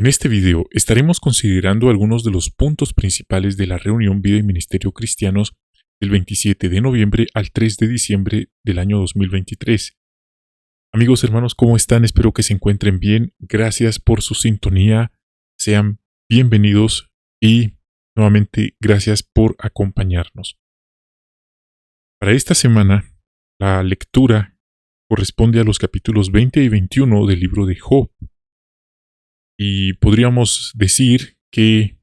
En este video estaremos considerando algunos de los puntos principales de la reunión Vida y Ministerio Cristianos del 27 de noviembre al 3 de diciembre del año 2023. Amigos hermanos, ¿cómo están? Espero que se encuentren bien. Gracias por su sintonía. Sean bienvenidos y nuevamente gracias por acompañarnos. Para esta semana, la lectura corresponde a los capítulos 20 y 21 del libro de Job. Y podríamos decir que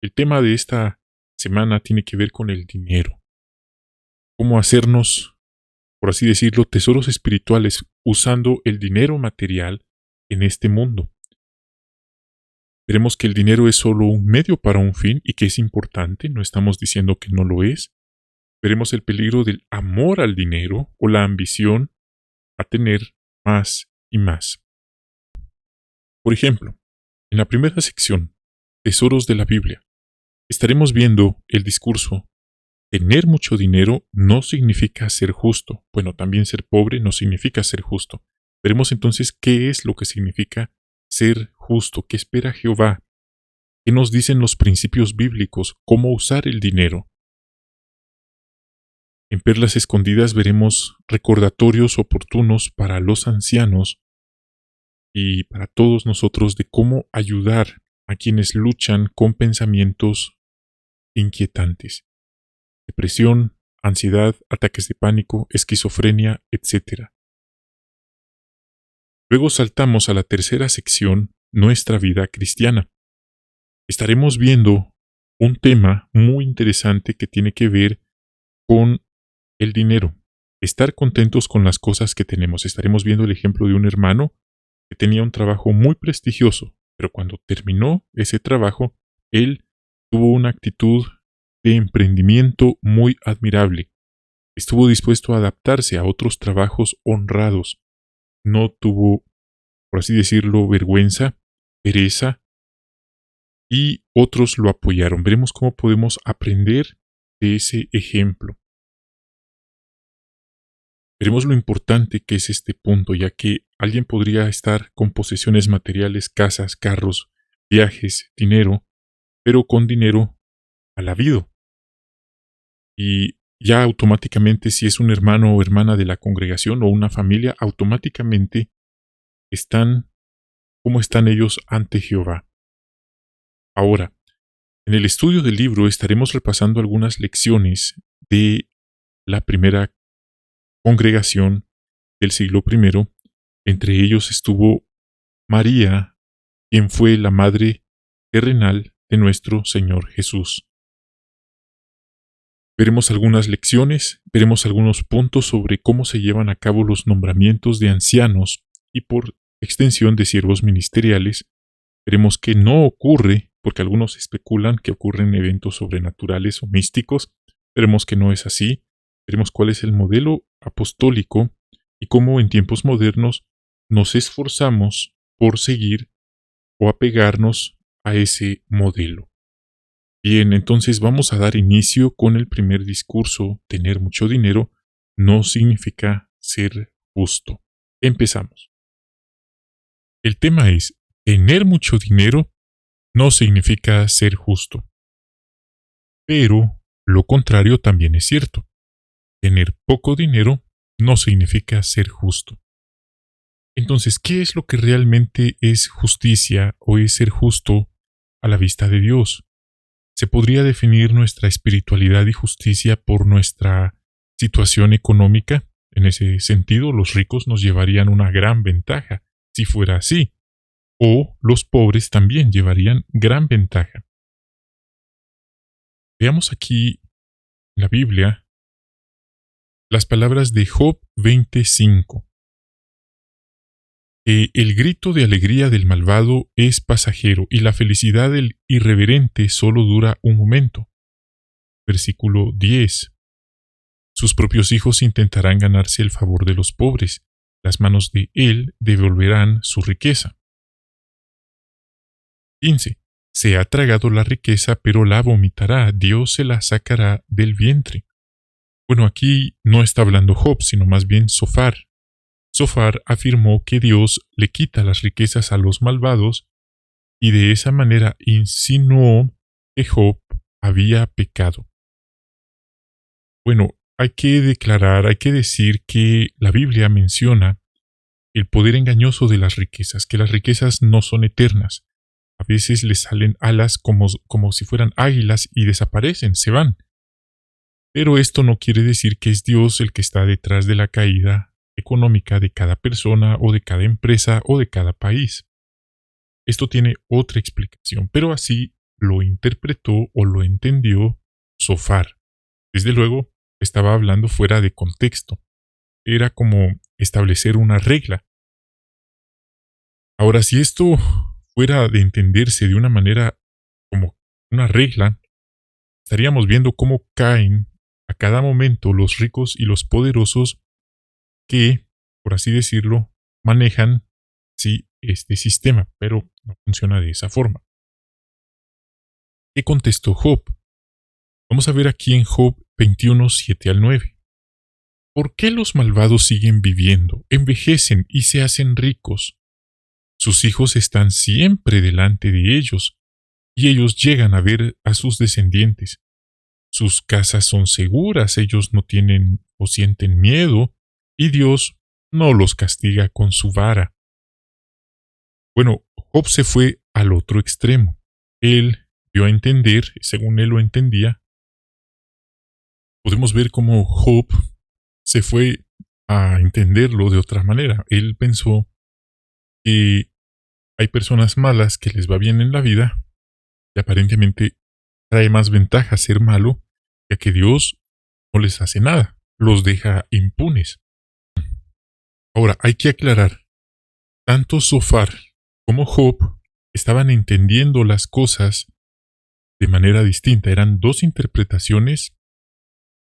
el tema de esta semana tiene que ver con el dinero. Cómo hacernos, por así decirlo, tesoros espirituales usando el dinero material en este mundo. Veremos que el dinero es solo un medio para un fin y que es importante, no estamos diciendo que no lo es. Veremos el peligro del amor al dinero o la ambición a tener más y más. Por ejemplo, en la primera sección, Tesoros de la Biblia, estaremos viendo el discurso: tener mucho dinero no significa ser justo. Bueno, también ser pobre no significa ser justo. Veremos entonces qué es lo que significa ser justo, qué espera Jehová, qué nos dicen los principios bíblicos, cómo usar el dinero. En Perlas Escondidas veremos recordatorios oportunos para los ancianos y para todos nosotros de cómo ayudar a quienes luchan con pensamientos inquietantes: depresión, ansiedad, ataques de pánico, esquizofrenia, etc. Luego saltamos a la tercera sección, Nuestra vida cristiana. Estaremos viendo un tema muy interesante que tiene que ver con el dinero. Estar contentos con las cosas que tenemos. Estaremos viendo el ejemplo de un hermano que tenía un trabajo muy prestigioso, pero cuando terminó ese trabajo, él tuvo una actitud de emprendimiento muy admirable. Estuvo dispuesto a adaptarse a otros trabajos honrados. No tuvo, por así decirlo, vergüenza, pereza, y otros lo apoyaron. Veremos cómo podemos aprender de ese ejemplo. Veremos lo importante que es este punto, ya que alguien podría estar con posesiones materiales, casas, carros, viajes, dinero, pero con dinero al habido. Y ya automáticamente, si es un hermano o hermana de la congregación o una familia, automáticamente ¿cómo están ellos ante Jehová? Ahora, en el estudio del libro estaremos repasando algunas lecciones de la primera congregación del siglo I. Entre ellos estuvo María, quien fue la madre terrenal de nuestro Señor Jesús. Veremos algunas lecciones, veremos algunos puntos sobre cómo se llevan a cabo los nombramientos de ancianos y por extensión de siervos ministeriales. Veremos que no ocurre, porque algunos especulan que ocurren eventos sobrenaturales o místicos. Veremos que no es así. Veremos cuál es el modelo apostólico y cómo en tiempos modernos nos esforzamos por seguir o apegarnos a ese modelo. Bien, entonces vamos a dar inicio con el primer discurso. Tener mucho dinero no significa ser justo. Empezamos. El tema es: tener mucho dinero no significa ser justo. Pero lo contrario también es cierto. Tener poco dinero no significa ser justo. Entonces, ¿qué es lo que realmente es justicia o es ser justo a la vista de Dios? Se podría definir nuestra espiritualidad y justicia por nuestra situación económica. En ese sentido, los ricos nos llevarían una gran ventaja, si fuera así. O los pobres también llevarían gran ventaja. Veamos aquí en la Biblia las palabras de Job 25. El grito de alegría del malvado es pasajero y la felicidad del irreverente solo dura un momento. Versículo 10. Sus propios hijos intentarán ganarse el favor de los pobres. Las manos de él devolverán su riqueza. 15. Se ha tragado la riqueza, pero la vomitará. Dios se la sacará del vientre. Bueno, aquí no está hablando Job, sino más bien Zofar. Zofar afirmó que Dios le quita las riquezas a los malvados y de esa manera insinuó que Job había pecado. Bueno, hay que declarar, hay que decir que la Biblia menciona el poder engañoso de las riquezas, que las riquezas no son eternas. A veces les salen alas como si fueran águilas y desaparecen, se van. Pero esto no quiere decir que es Dios el que está detrás de la caída económica de cada persona o de cada empresa o de cada país. Esto tiene otra explicación, pero así lo interpretó o lo entendió Sofar. Desde luego, estaba hablando fuera de contexto. Era como establecer una regla. Ahora, si esto fuera de entenderse de una manera como una regla, estaríamos viendo cómo caen a cada momento los ricos y los poderosos que, por así decirlo, manejan sí este sistema, pero no funciona de esa forma. ¿Qué contestó Job? Vamos a ver aquí en Job 21, 7 al 9. ¿Por qué los malvados siguen viviendo, envejecen y se hacen ricos? Sus hijos están siempre delante de ellos, y ellos llegan a ver a sus descendientes. Sus casas son seguras, ellos no tienen o sienten miedo, y Dios no los castiga con su vara. Bueno, Job se fue al otro extremo. Él dio a entender, según él lo entendía, podemos ver cómo Job se fue a entenderlo de otra manera. Él pensó que hay personas malas que les va bien en la vida y aparentemente trae más ventaja ser malo, ya que Dios no les hace nada, los deja impunes. Ahora, hay que aclarar, tanto Sofar como Job estaban entendiendo las cosas de manera distinta. Eran dos interpretaciones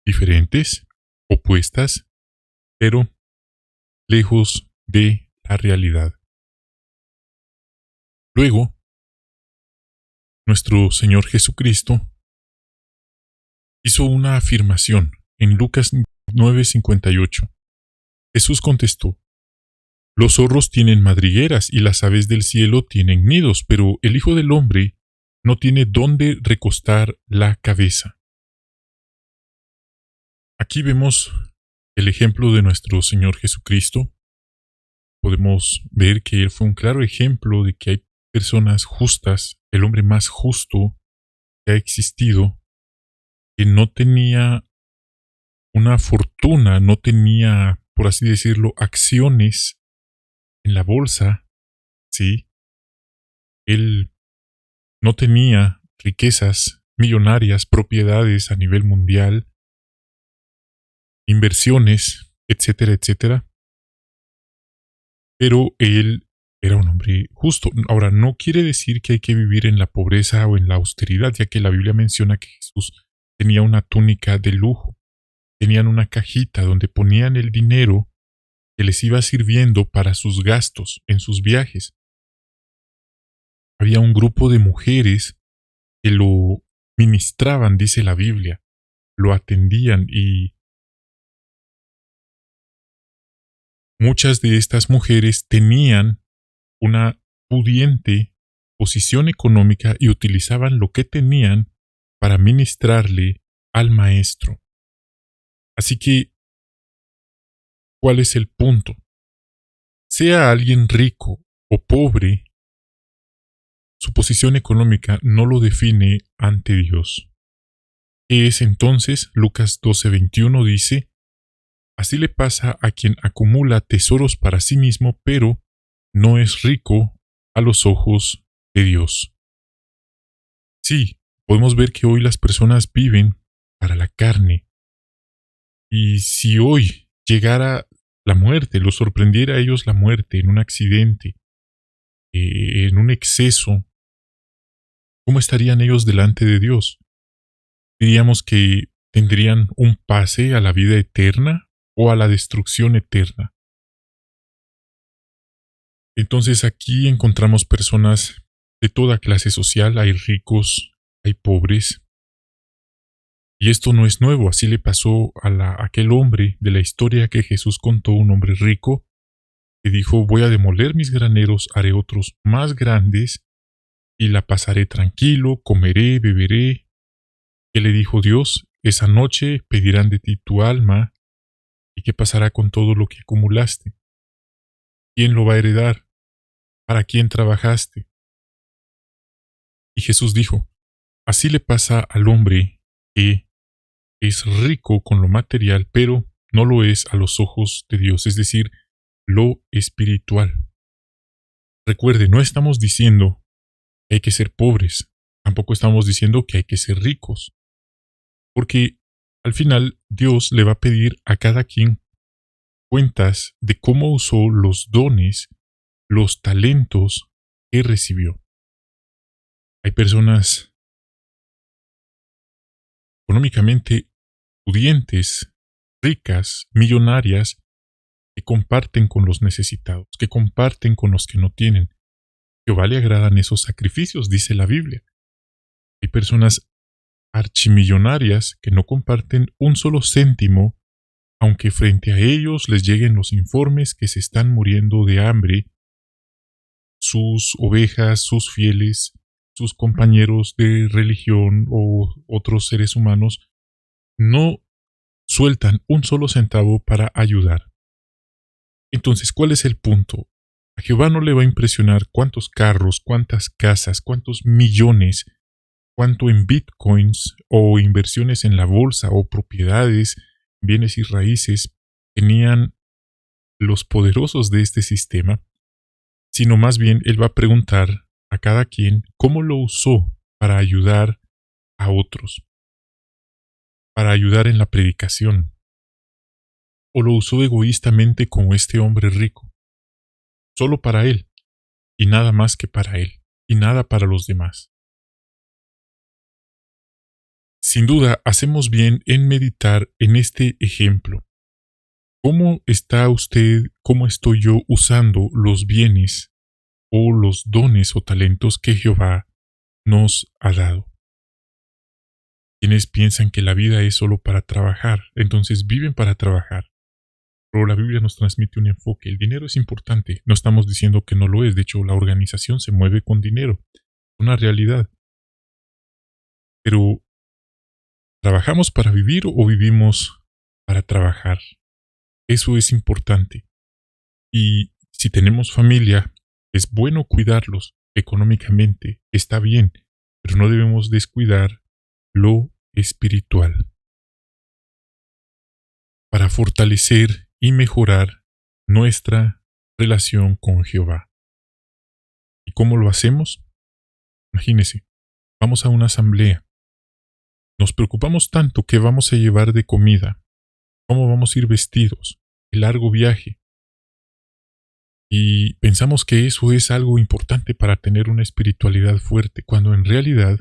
diferentes, opuestas, pero lejos de la realidad. Luego, nuestro Señor Jesucristo hizo una afirmación en Lucas 9:58. Jesús contestó: Los zorros tienen madrigueras y las aves del cielo tienen nidos, pero el Hijo del Hombre no tiene dónde recostar la cabeza. Aquí vemos el ejemplo de nuestro Señor Jesucristo. Podemos ver que Él fue un claro ejemplo de que hay personas justas, el hombre más justo que ha existido, que no tenía una fortuna, no tenía, por así decirlo, acciones en la bolsa, ¿sí? Él no tenía riquezas millonarias, propiedades a nivel mundial, inversiones, etcétera, etcétera. Pero él era un hombre justo. Ahora, no quiere decir que hay que vivir en la pobreza o en la austeridad, ya que la Biblia menciona que Jesús tenía una túnica de lujo. Tenían una cajita donde ponían el dinero que les iba sirviendo para sus gastos en sus viajes. Había un grupo de mujeres que lo ministraban, dice la Biblia, lo atendían, y muchas de estas mujeres tenían una pudiente posición económica y utilizaban lo que tenían para ministrarle al maestro. Así que, ¿cuál es el punto? Sea alguien rico o pobre, su posición económica no lo define ante Dios. ¿Qué es entonces? Lucas 12:21 dice: Así le pasa a quien acumula tesoros para sí mismo, pero no es rico a los ojos de Dios. Sí, podemos ver que hoy las personas viven para la carne. Y si hoy llegara la muerte, los sorprendiera a ellos la muerte en un accidente, en un exceso, ¿cómo estarían ellos delante de Dios? ¿Diríamos que tendrían un pase a la vida eterna o a la destrucción eterna? Entonces aquí encontramos personas de toda clase social, hay ricos, hay pobres. Y esto no es nuevo, así le pasó a aquel hombre de la historia que Jesús contó, un hombre rico, que dijo: voy a demoler mis graneros, haré otros más grandes, y la pasaré tranquilo, comeré, beberé. ¿Qué le dijo Dios? Esa noche pedirán de ti tu alma, ¿y qué pasará con todo lo que acumulaste? ¿Quién lo va a heredar? ¿Para quién trabajaste? Y Jesús dijo, así le pasa al hombre que es rico con lo material, pero no lo es a los ojos de Dios, es decir, lo espiritual. Recuerde, no estamos diciendo que hay que ser pobres, tampoco estamos diciendo que hay que ser ricos, porque al final Dios le va a pedir a cada quien cuentas de cómo usó los dones, los talentos que recibió. Hay personas económicamente pudientes, ricas, millonarias, que comparten con los necesitados, que comparten con los que no tienen. Jehová le agradan esos sacrificios, dice la Biblia. Hay personas archimillonarias que no comparten un solo céntimo, aunque frente a ellos les lleguen los informes que se están muriendo de hambre, sus ovejas, sus fieles, sus compañeros de religión o otros seres humanos no sueltan un solo centavo para ayudar. Entonces, ¿cuál es el punto? A Jehová no le va a impresionar cuántos carros, cuántas casas, cuántos millones, cuánto en bitcoins o inversiones en la bolsa o propiedades, bienes y raíces tenían los poderosos de este sistema, sino más bien él va a preguntar a cada quien cómo lo usó para ayudar a otros, para ayudar en la predicación, o lo usó egoístamente como este hombre rico, solo para él, y nada más que para él, y nada para los demás. Sin duda, hacemos bien en meditar en este ejemplo. ¿Cómo está usted, cómo estoy yo usando los bienes o los dones o talentos que Jehová nos ha dado? Quienes piensan que la vida es solo para trabajar, entonces viven para trabajar. Pero la Biblia nos transmite un enfoque. El dinero es importante. No estamos diciendo que no lo es. De hecho, la organización se mueve con dinero. Es una realidad. Pero, ¿trabajamos para vivir o vivimos para trabajar? Eso es importante. Y si tenemos familia, es bueno cuidarlos económicamente. Está bien. Pero no debemos descuidar lo espiritual. Para fortalecer y mejorar nuestra relación con Jehová. ¿Y cómo lo hacemos? Imagínese, vamos a una asamblea. Nos preocupamos tanto qué vamos a llevar de comida, cómo vamos a ir vestidos, el largo viaje. Y pensamos que eso es algo importante para tener una espiritualidad fuerte, cuando en realidad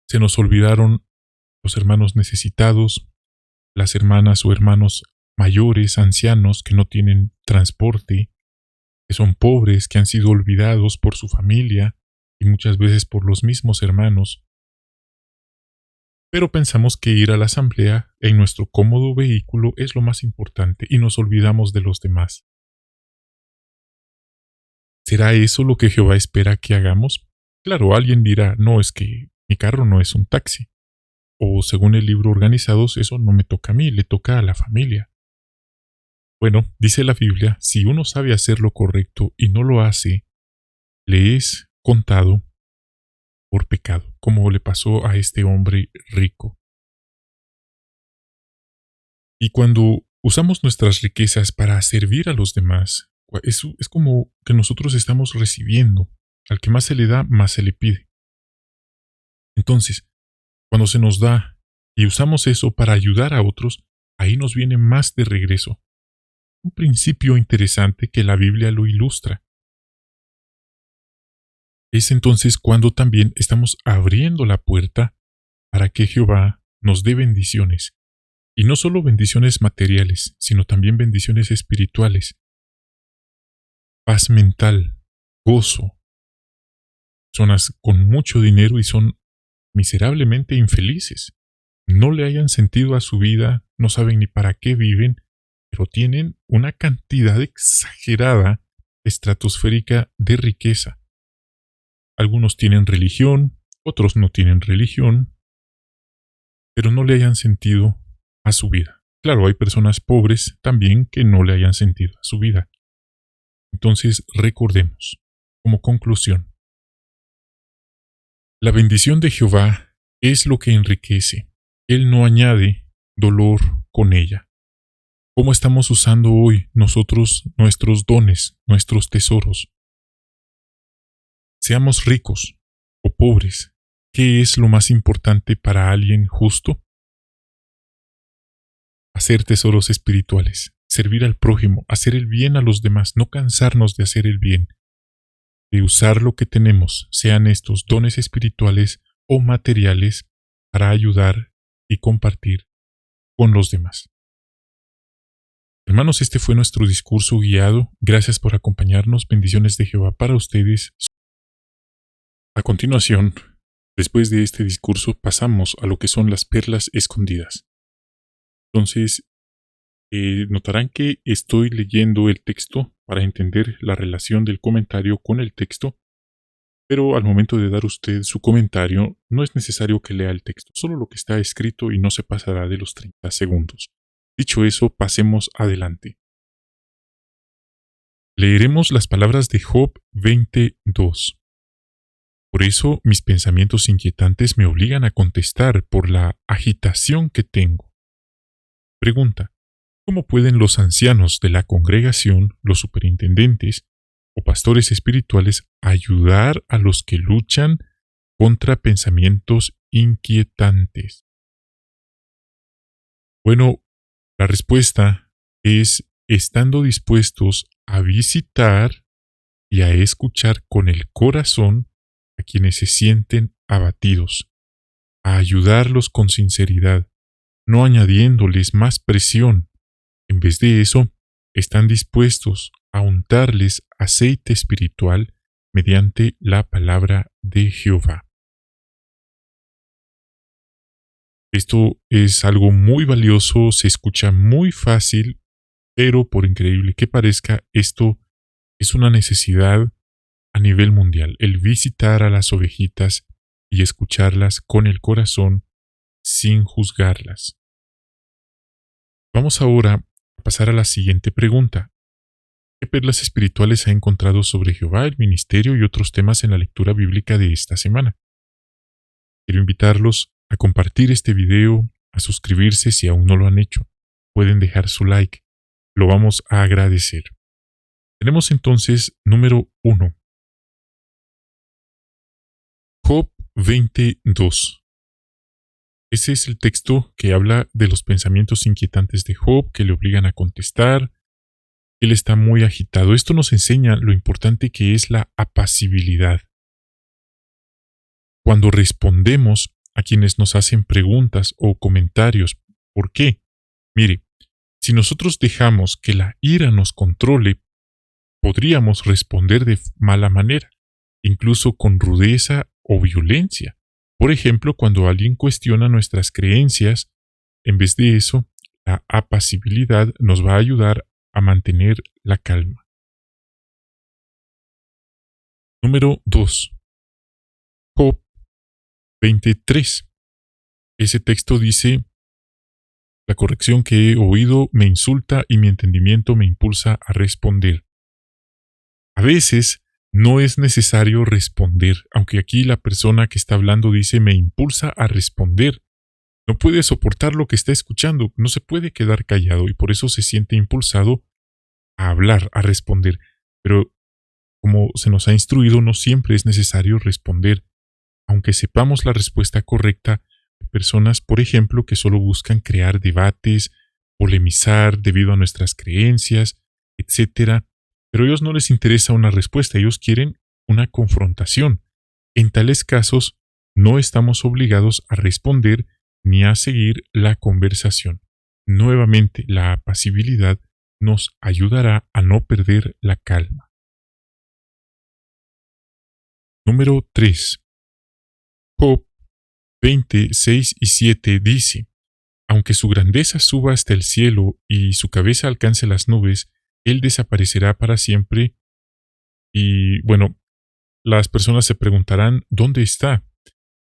se nos olvidaron los hermanos necesitados, las hermanas o hermanos mayores, ancianos que no tienen transporte, que son pobres, que han sido olvidados por su familia y muchas veces por los mismos hermanos. Pero pensamos que ir a la asamblea en nuestro cómodo vehículo es lo más importante y nos olvidamos de los demás. ¿Será eso lo que Jehová espera que hagamos? Claro, alguien dirá, no, es que mi carro no es un taxi. O según el libro Organizados, eso no me toca a mí, le toca a la familia. Bueno, dice la Biblia, si uno sabe hacer lo correcto y no lo hace, le es contado por pecado, como le pasó a este hombre rico. Y cuando usamos nuestras riquezas para servir a los demás, eso es como que nosotros estamos recibiendo. Al que más se le da, más se le pide. Entonces, cuando se nos da y usamos eso para ayudar a otros, ahí nos viene más de regreso. Un principio interesante que la Biblia lo ilustra. Es entonces cuando también estamos abriendo la puerta para que Jehová nos dé bendiciones. Y no solo bendiciones materiales, sino también bendiciones espirituales. Paz mental, gozo. Personas con mucho dinero y son miserablemente infelices. No le hayan sentido a su vida, no saben ni para qué viven, pero tienen una cantidad exagerada, estratosférica de riqueza. algunos tienen religión, otros no tienen religión, pero no le hayan sentido a su vida. Claro, hay personas pobres también que no le hayan sentido a su vida. Entonces, recordemos, como conclusión, la bendición de Jehová es lo que enriquece. Él no añade dolor con ella. ¿Cómo estamos usando hoy nosotros nuestros dones, nuestros tesoros? Seamos ricos o pobres, ¿qué es lo más importante para alguien justo? Hacer tesoros espirituales, servir al prójimo, hacer el bien a los demás, no cansarnos de hacer el bien, de usar lo que tenemos, sean estos dones espirituales o materiales, para ayudar y compartir con los demás. Hermanos, este fue nuestro discurso guiado. Gracias por acompañarnos. Bendiciones de Jehová para ustedes. A continuación, después de este discurso, pasamos a lo que son las perlas escondidas. Entonces, notarán que estoy leyendo el texto para entender la relación del comentario con el texto, pero al momento de dar usted su comentario, no es necesario que lea el texto, solo lo que está escrito y no se pasará de los 30 segundos. Dicho eso, pasemos adelante. Leeremos las palabras de Job 22. Por eso mis pensamientos inquietantes me obligan a contestar por la agitación que tengo. Pregunta: ¿cómo pueden los ancianos de la congregación, los superintendentes o pastores espirituales ayudar a los que luchan contra pensamientos inquietantes? Bueno, la respuesta es estando dispuestos a visitar y a escuchar con el corazón a quienes se sienten abatidos, a ayudarlos con sinceridad, no añadiéndoles más presión. En vez de eso, están dispuestos a untarles aceite espiritual mediante la palabra de Jehová. Esto es algo muy valioso, se escucha muy fácil, pero por increíble que parezca, esto es una necesidad a nivel mundial, el visitar a las ovejitas y escucharlas con el corazón sin juzgarlas. Vamos ahora a pasar a la siguiente pregunta. ¿Qué perlas espirituales ha encontrado sobre Jehová, el ministerio y otros temas en la lectura bíblica de esta semana? Quiero invitarlos a compartir este video, a suscribirse si aún no lo han hecho. Pueden dejar su like. Lo vamos a agradecer. Tenemos entonces número 1. Job 22. Ese es el texto que habla de los pensamientos inquietantes de Job que le obligan a contestar. Él está muy agitado. Esto nos enseña lo importante que es la apacibilidad. Cuando respondemos a quienes nos hacen preguntas o comentarios, ¿por qué? Mire, si nosotros dejamos que la ira nos controle, podríamos responder de mala manera, incluso con rudeza o violencia. Por ejemplo, cuando alguien cuestiona nuestras creencias, en vez de eso, la apacibilidad nos va a ayudar a mantener la calma. Número 2. Job 23. Ese texto dice: la corrección que he oído me insulta y mi entendimiento me impulsa a responder. A veces no es necesario responder, aunque aquí la persona que está hablando dice me impulsa a responder. No puede soportar lo que está escuchando, no se puede quedar callado y por eso se siente impulsado a hablar, a responder. Pero como se nos ha instruido, no siempre es necesario responder. Aunque sepamos la respuesta correcta, hay personas, por ejemplo, que solo buscan crear debates, polemizar debido a nuestras creencias, etc. Pero a ellos no les interesa una respuesta, ellos quieren una confrontación. En tales casos, no estamos obligados a responder ni a seguir la conversación. Nuevamente, la apacibilidad nos ayudará a no perder la calma. Número 3. Job 26 y 7 dice: aunque su grandeza suba hasta el cielo y su cabeza alcance las nubes, él desaparecerá para siempre. Y bueno, las personas se preguntarán, ¿dónde está?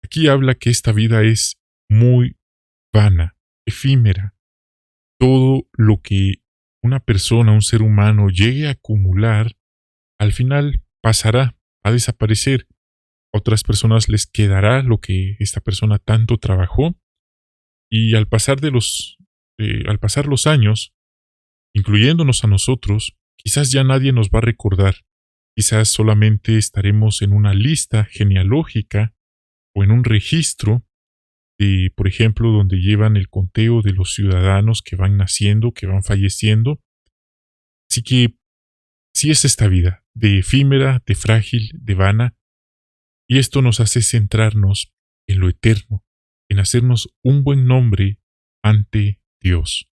Aquí habla que esta vida es muy vana, efímera. Todo lo que una persona, un ser humano, llegue a acumular, al final pasará, a desaparecer. A otras personas les quedará lo que esta persona tanto trabajó y al pasar los años, incluyéndonos a nosotros, quizás ya nadie nos va a recordar. Quizás solamente estaremos en una lista genealógica o en un registro de, por ejemplo, donde llevan el conteo de los ciudadanos que van naciendo, que van falleciendo. Así que sí es esta vida, de efímera, de frágil, de vana, y esto nos hace centrarnos en lo eterno, en hacernos un buen nombre ante Dios.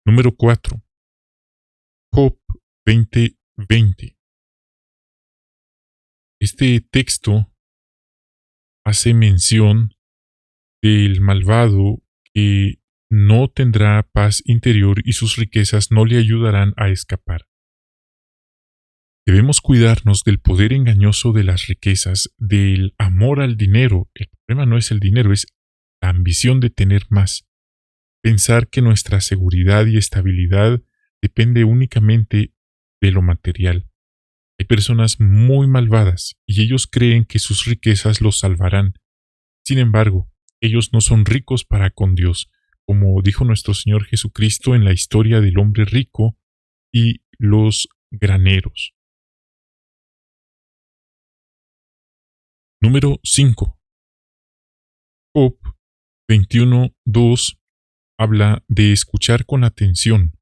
Número 4. Job 20:20. Este texto hace mención del malvado que no tendrá paz interior y sus riquezas no le ayudarán a escapar. Debemos cuidarnos del poder engañoso de las riquezas, del amor al dinero. El problema no es el dinero, es la ambición de tener más. Pensar que nuestra seguridad y estabilidad depende únicamente de lo material. Hay personas muy malvadas y ellos creen que sus riquezas los salvarán. Sin embargo, ellos no son ricos para con Dios, como dijo nuestro Señor Jesucristo en la historia del hombre rico y los graneros. Número 5. Job 21:2 habla de escuchar con atención.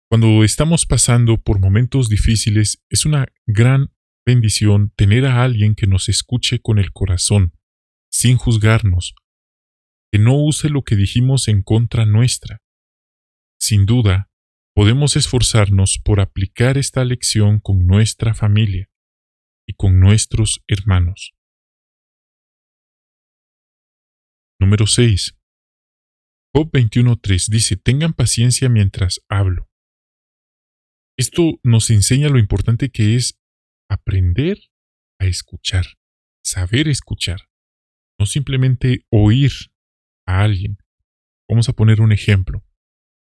Cuando estamos pasando por momentos difíciles, es una gran bendición tener a alguien que nos escuche con el corazón, sin juzgarnos, que no use lo que dijimos en contra nuestra. Sin duda, podemos esforzarnos por aplicar esta lección con nuestra familia y con nuestros hermanos. Número 6. Job 21:3 dice, tengan paciencia mientras hablo. Esto nos enseña lo importante que es aprender a escuchar, saber escuchar, no simplemente oír a alguien. Vamos a poner un ejemplo.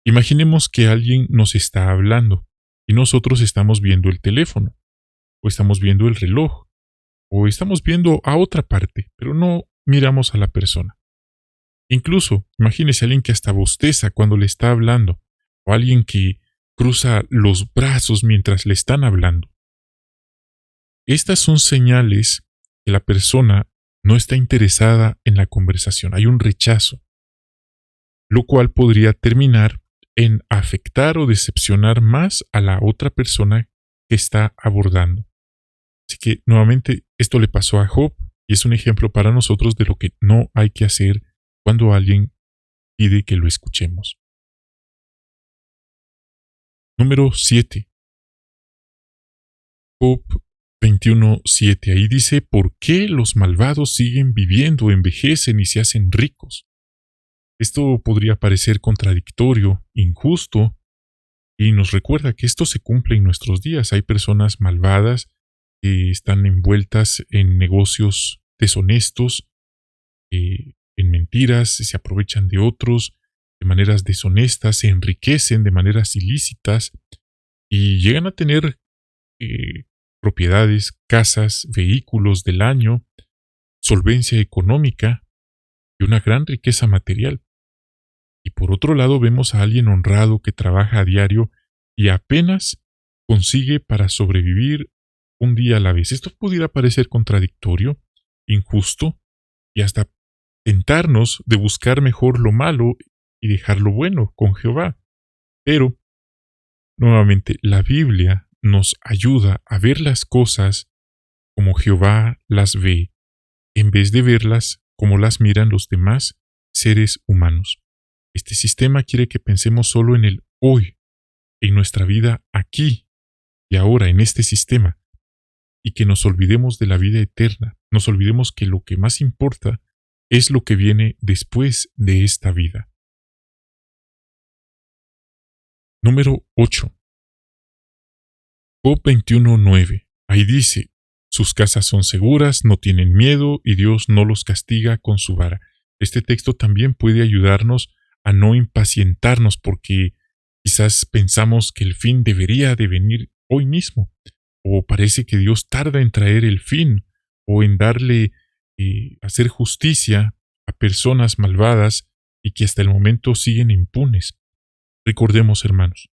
Imaginemos que alguien nos está hablando y nosotros estamos viendo el teléfono, o estamos viendo el reloj, o estamos viendo a otra parte, pero no miramos a la persona. Incluso, imagínese a alguien que hasta bosteza cuando le está hablando, o alguien que cruza los brazos mientras le están hablando. Estas son señales que la persona no está interesada en la conversación, hay un rechazo, lo cual podría terminar en afectar o decepcionar más a la otra persona que está abordando. Así que nuevamente esto le pasó a Job y es un ejemplo para nosotros de lo que no hay que hacer cuando alguien pide que lo escuchemos. Número 7. Job 21:7. Ahí dice, ¿por qué los malvados siguen viviendo, envejecen y se hacen ricos? Esto podría parecer contradictorio, injusto, y nos recuerda que esto se cumple en nuestros días. Hay personas malvadas que están envueltas en negocios deshonestos, en mentiras, se aprovechan de otros de maneras deshonestas, se enriquecen de maneras ilícitas y llegan a tener propiedades, casas, vehículos del año, solvencia económica y una gran riqueza material. Y por otro lado vemos a alguien honrado que trabaja a diario y apenas consigue para sobrevivir un día a la vez. Esto pudiera parecer contradictorio, injusto y hasta tentarnos de buscar mejor lo malo y dejar lo bueno con Jehová. Pero, nuevamente, la Biblia nos ayuda a ver las cosas como Jehová las ve, en vez de verlas como las miran los demás seres humanos. Este sistema quiere que pensemos solo en el hoy, en nuestra vida aquí y ahora, en este sistema, y que nos olvidemos de la vida eterna, nos olvidemos que lo que más importa es lo que viene después de esta vida. Número 8. Job 21:9. Ahí dice, sus casas son seguras, no tienen miedo y Dios no los castiga con su vara. Este texto también puede ayudarnos a no impacientarnos porque quizás pensamos que el fin debería de venir hoy mismo, o parece que Dios tarda en traer el fin o en darle, hacer justicia a personas malvadas y que hasta el momento siguen impunes. Recordemos, hermanos,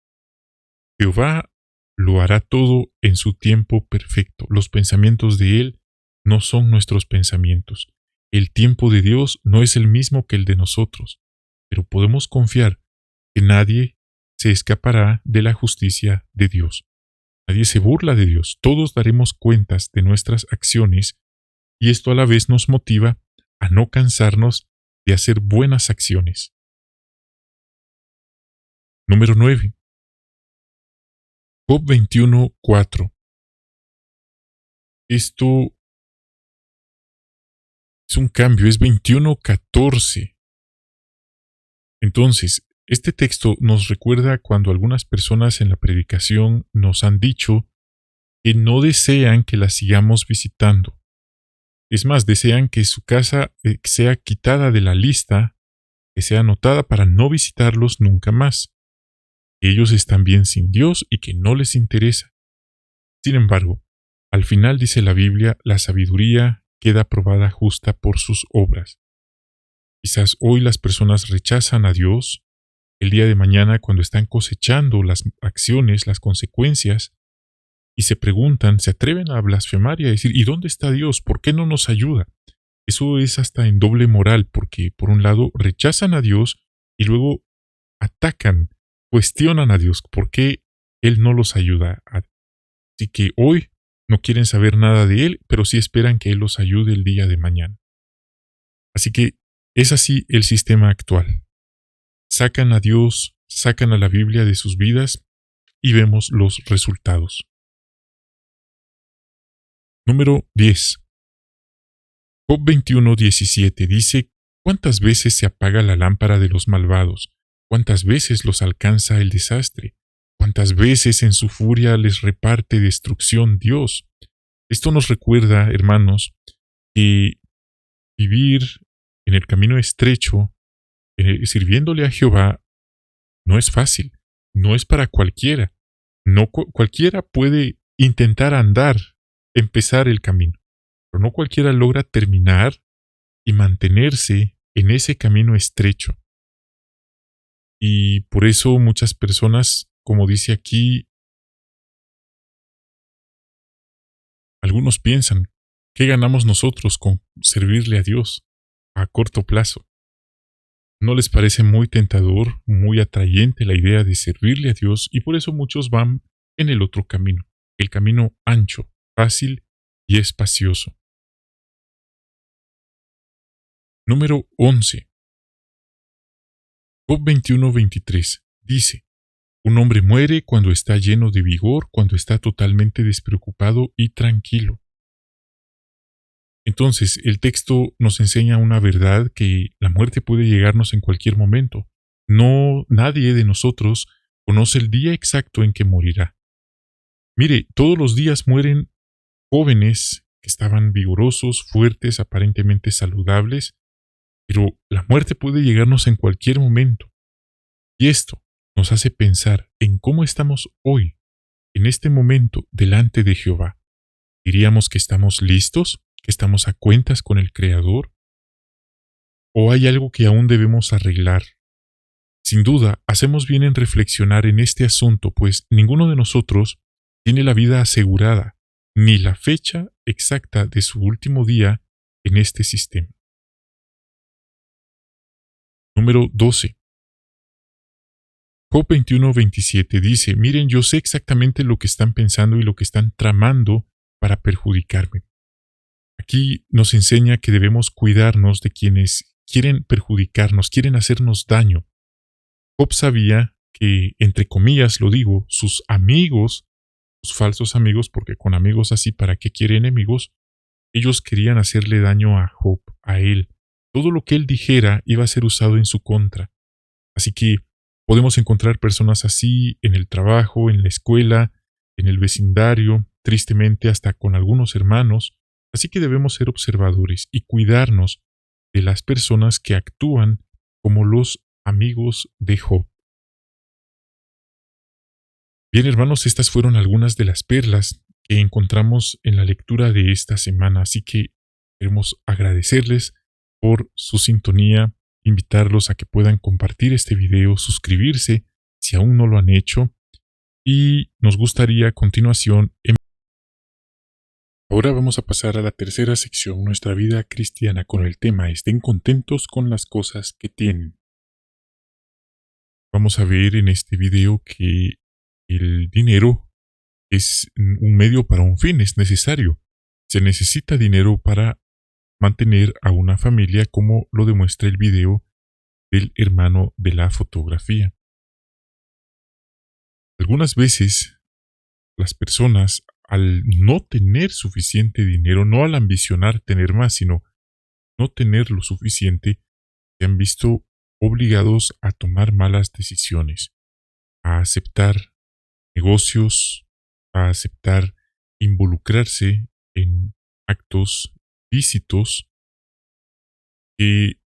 Jehová lo hará todo en su tiempo perfecto. Los pensamientos de Él no son nuestros pensamientos. El tiempo de Dios no es el mismo que el de nosotros, pero podemos confiar que nadie se escapará de la justicia de Dios. Nadie se burla de Dios. Todos daremos cuentas de nuestras acciones y esto a la vez nos motiva a no cansarnos de hacer buenas acciones. Número 9. Job 21:4. Esto es un cambio, es 21:14. Entonces, este texto nos recuerda cuando algunas personas en la predicación nos han dicho que no desean que las sigamos visitando. Es más, desean que su casa sea quitada de la lista, que sea anotada para no visitarlos nunca más. Que ellos están bien sin Dios y que no les interesa. Sin embargo, al final dice la Biblia, la sabiduría queda probada justa por sus obras. Quizás hoy las personas rechazan a Dios, el día de mañana cuando están cosechando las acciones, las consecuencias, y se preguntan, se atreven a blasfemar y a decir, ¿y dónde está Dios? ¿Por qué no nos ayuda? Eso es hasta en doble moral, porque por un lado rechazan a Dios y luego atacan, cuestionan a Dios, ¿por qué Él no los ayuda? Así que hoy no quieren saber nada de Él, pero sí esperan que Él los ayude el día de mañana. Así que es así el sistema actual. Sacan a Dios, sacan a la Biblia de sus vidas y vemos los resultados. Número 10. Job 21:17 dice, ¿cuántas veces se apaga la lámpara de los malvados? ¿Cuántas veces los alcanza el desastre? ¿Cuántas veces en su furia les reparte destrucción Dios? Esto nos recuerda, hermanos, que vivir en el camino estrecho, sirviéndole a Jehová, no es fácil, no es para cualquiera. No cualquiera puede intentar andar, empezar el camino, pero no cualquiera logra terminar y mantenerse en ese camino estrecho. Y por eso muchas personas, como dice aquí, algunos piensan, ¿qué ganamos nosotros con servirle a Dios a corto plazo? ¿No les parece muy tentador, muy atrayente la idea de servirle a Dios? Y por eso muchos van en el otro camino, el camino ancho, fácil y espacioso. Número 11. Job 21:23 dice, un hombre muere cuando está lleno de vigor, cuando está totalmente despreocupado y tranquilo. Entonces, el texto nos enseña una verdad que la muerte puede llegarnos en cualquier momento. Nadie de nosotros conoce el día exacto en que morirá. Mire, todos los días mueren jóvenes que estaban vigorosos, fuertes, aparentemente saludables, pero la muerte puede llegarnos en cualquier momento. Y esto nos hace pensar en cómo estamos hoy, en este momento, delante de Jehová. ¿Diríamos que estamos listos? ¿Que estamos a cuentas con el Creador? ¿O hay algo que aún debemos arreglar? Sin duda, hacemos bien en reflexionar en este asunto, pues ninguno de nosotros tiene la vida asegurada, ni la fecha exacta de su último día en este sistema. Número 12. Job 21:27 dice, miren, yo sé exactamente lo que están pensando y lo que están tramando para perjudicarme. Aquí nos enseña que debemos cuidarnos de quienes quieren perjudicarnos, quieren hacernos daño. Job sabía que, entre comillas lo digo, sus amigos, sus falsos amigos, porque con amigos así, ¿para qué quiere enemigos? Ellos querían hacerle daño a Job, a él. Todo lo que él dijera iba a ser usado en su contra. Así que podemos encontrar personas así en el trabajo, en la escuela, en el vecindario, tristemente hasta con algunos hermanos, así que debemos ser observadores y cuidarnos de las personas que actúan como los amigos de Job. Bien, hermanos, estas fueron algunas de las perlas que encontramos en la lectura de esta semana, así que queremos agradecerles por su sintonía, invitarlos a que puedan compartir este video, suscribirse si aún no lo han hecho, y nos gustaría a continuación. Ahora vamos a pasar a la tercera sección, nuestra vida cristiana, con el tema Estén contentos con las cosas que tienen. Vamos a ver en este video que el dinero es un medio para un fin, es necesario. Se necesita dinero para mantener a una familia, como lo demuestra el video del hermano de la fotografía. Algunas veces las personas, al no tener suficiente dinero, no al ambicionar tener más, sino no tener lo suficiente, se han visto obligados a tomar malas decisiones, a aceptar negocios, a aceptar involucrarse en actos ilícitos que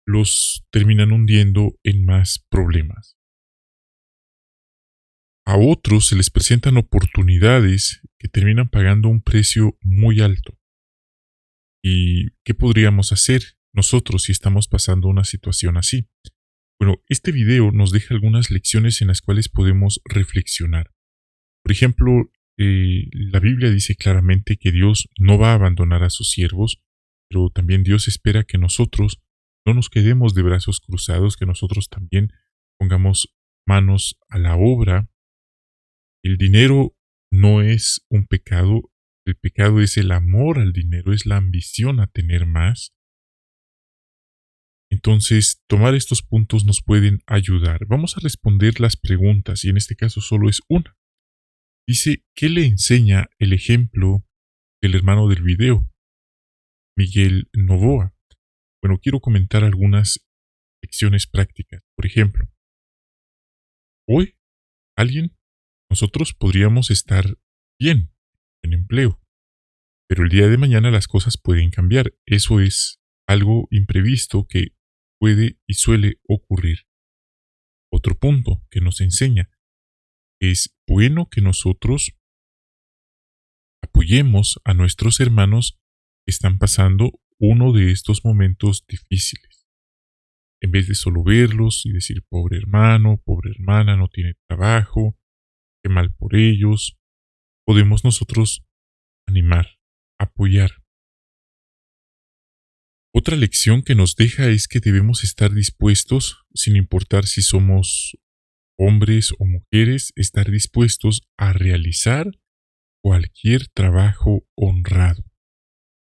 los terminan hundiendo en más problemas. A otros se les presentan oportunidades que terminan pagando un precio muy alto. ¿Y qué podríamos hacer nosotros si estamos pasando una situación así? Bueno, este video nos deja algunas lecciones en las cuales podemos reflexionar. Por ejemplo, la Biblia dice claramente que Dios no va a abandonar a sus siervos, pero también Dios espera que nosotros no nos quedemos de brazos cruzados, que nosotros también pongamos manos a la obra. El dinero no es un pecado, el pecado es el amor al dinero, es la ambición a tener más. Entonces, tomar estos puntos nos pueden ayudar. Vamos a responder las preguntas y en este caso solo es una. Dice, ¿qué le enseña el ejemplo del hermano del video, Miguel Novoa? Bueno, quiero comentar algunas lecciones prácticas. Por ejemplo, hoy nosotros podríamos estar bien en empleo, pero el día de mañana las cosas pueden cambiar. Eso es algo imprevisto que puede y suele ocurrir. Otro punto que nos enseña: es bueno que nosotros apoyemos a nuestros hermanos que están pasando uno de estos momentos difíciles. En vez de solo verlos y decir, pobre hermano, pobre hermana, no tiene trabajo, qué mal por ellos, podemos nosotros animar, apoyar. Otra lección que nos deja es que debemos estar dispuestos, sin importar si somos hombres o mujeres, estar dispuestos a realizar cualquier trabajo honrado.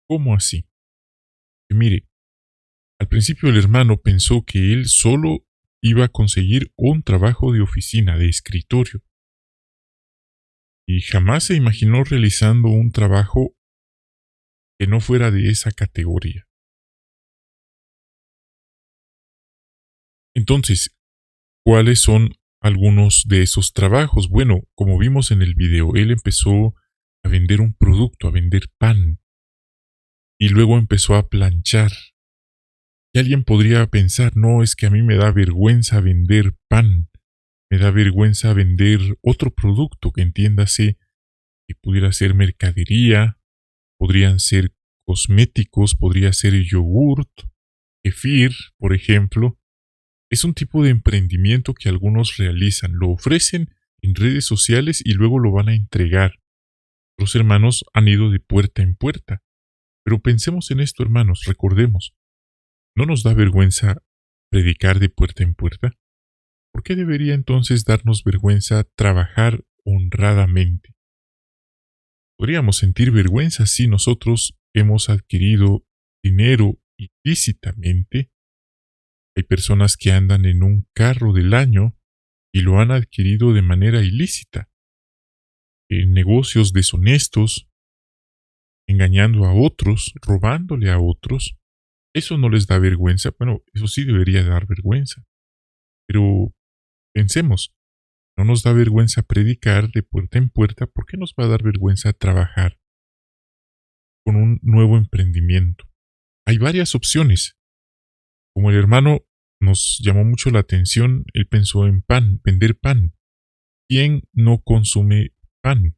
¿Cómo así? Que mire, al principio el hermano pensó que él solo iba a conseguir un trabajo de oficina, de escritorio, y jamás se imaginó realizando un trabajo que no fuera de esa categoría. Entonces, ¿cuáles son algunos de esos trabajos? Bueno, como vimos en el video, él empezó a vender un producto, a vender pan, y luego empezó a planchar. Y alguien podría pensar, no, es que a mí me da vergüenza vender pan, me da vergüenza vender otro producto, que entiéndase que pudiera ser mercadería, podrían ser cosméticos, podría ser yogurt, kefir, por ejemplo. Es un tipo de emprendimiento que algunos realizan, lo ofrecen en redes sociales y luego lo van a entregar. Los hermanos han ido de puerta en puerta. Pero pensemos en esto, hermanos, recordemos, ¿no nos da vergüenza predicar de puerta en puerta? ¿Por qué debería entonces darnos vergüenza trabajar honradamente? Podríamos sentir vergüenza si nosotros hemos adquirido dinero ilícitamente. Hay personas que andan en un carro del año y lo han adquirido de manera ilícita, en negocios deshonestos, engañando a otros, robándole a otros. Eso no les da vergüenza. Bueno, eso sí debería dar vergüenza. Pero pensemos, No nos da vergüenza predicar de puerta en puerta. ¿Por qué nos va a dar vergüenza trabajar con un nuevo emprendimiento? Hay varias opciones. Como el hermano nos llamó mucho la atención, él pensó en pan, vender pan. ¿Quién no consume pan?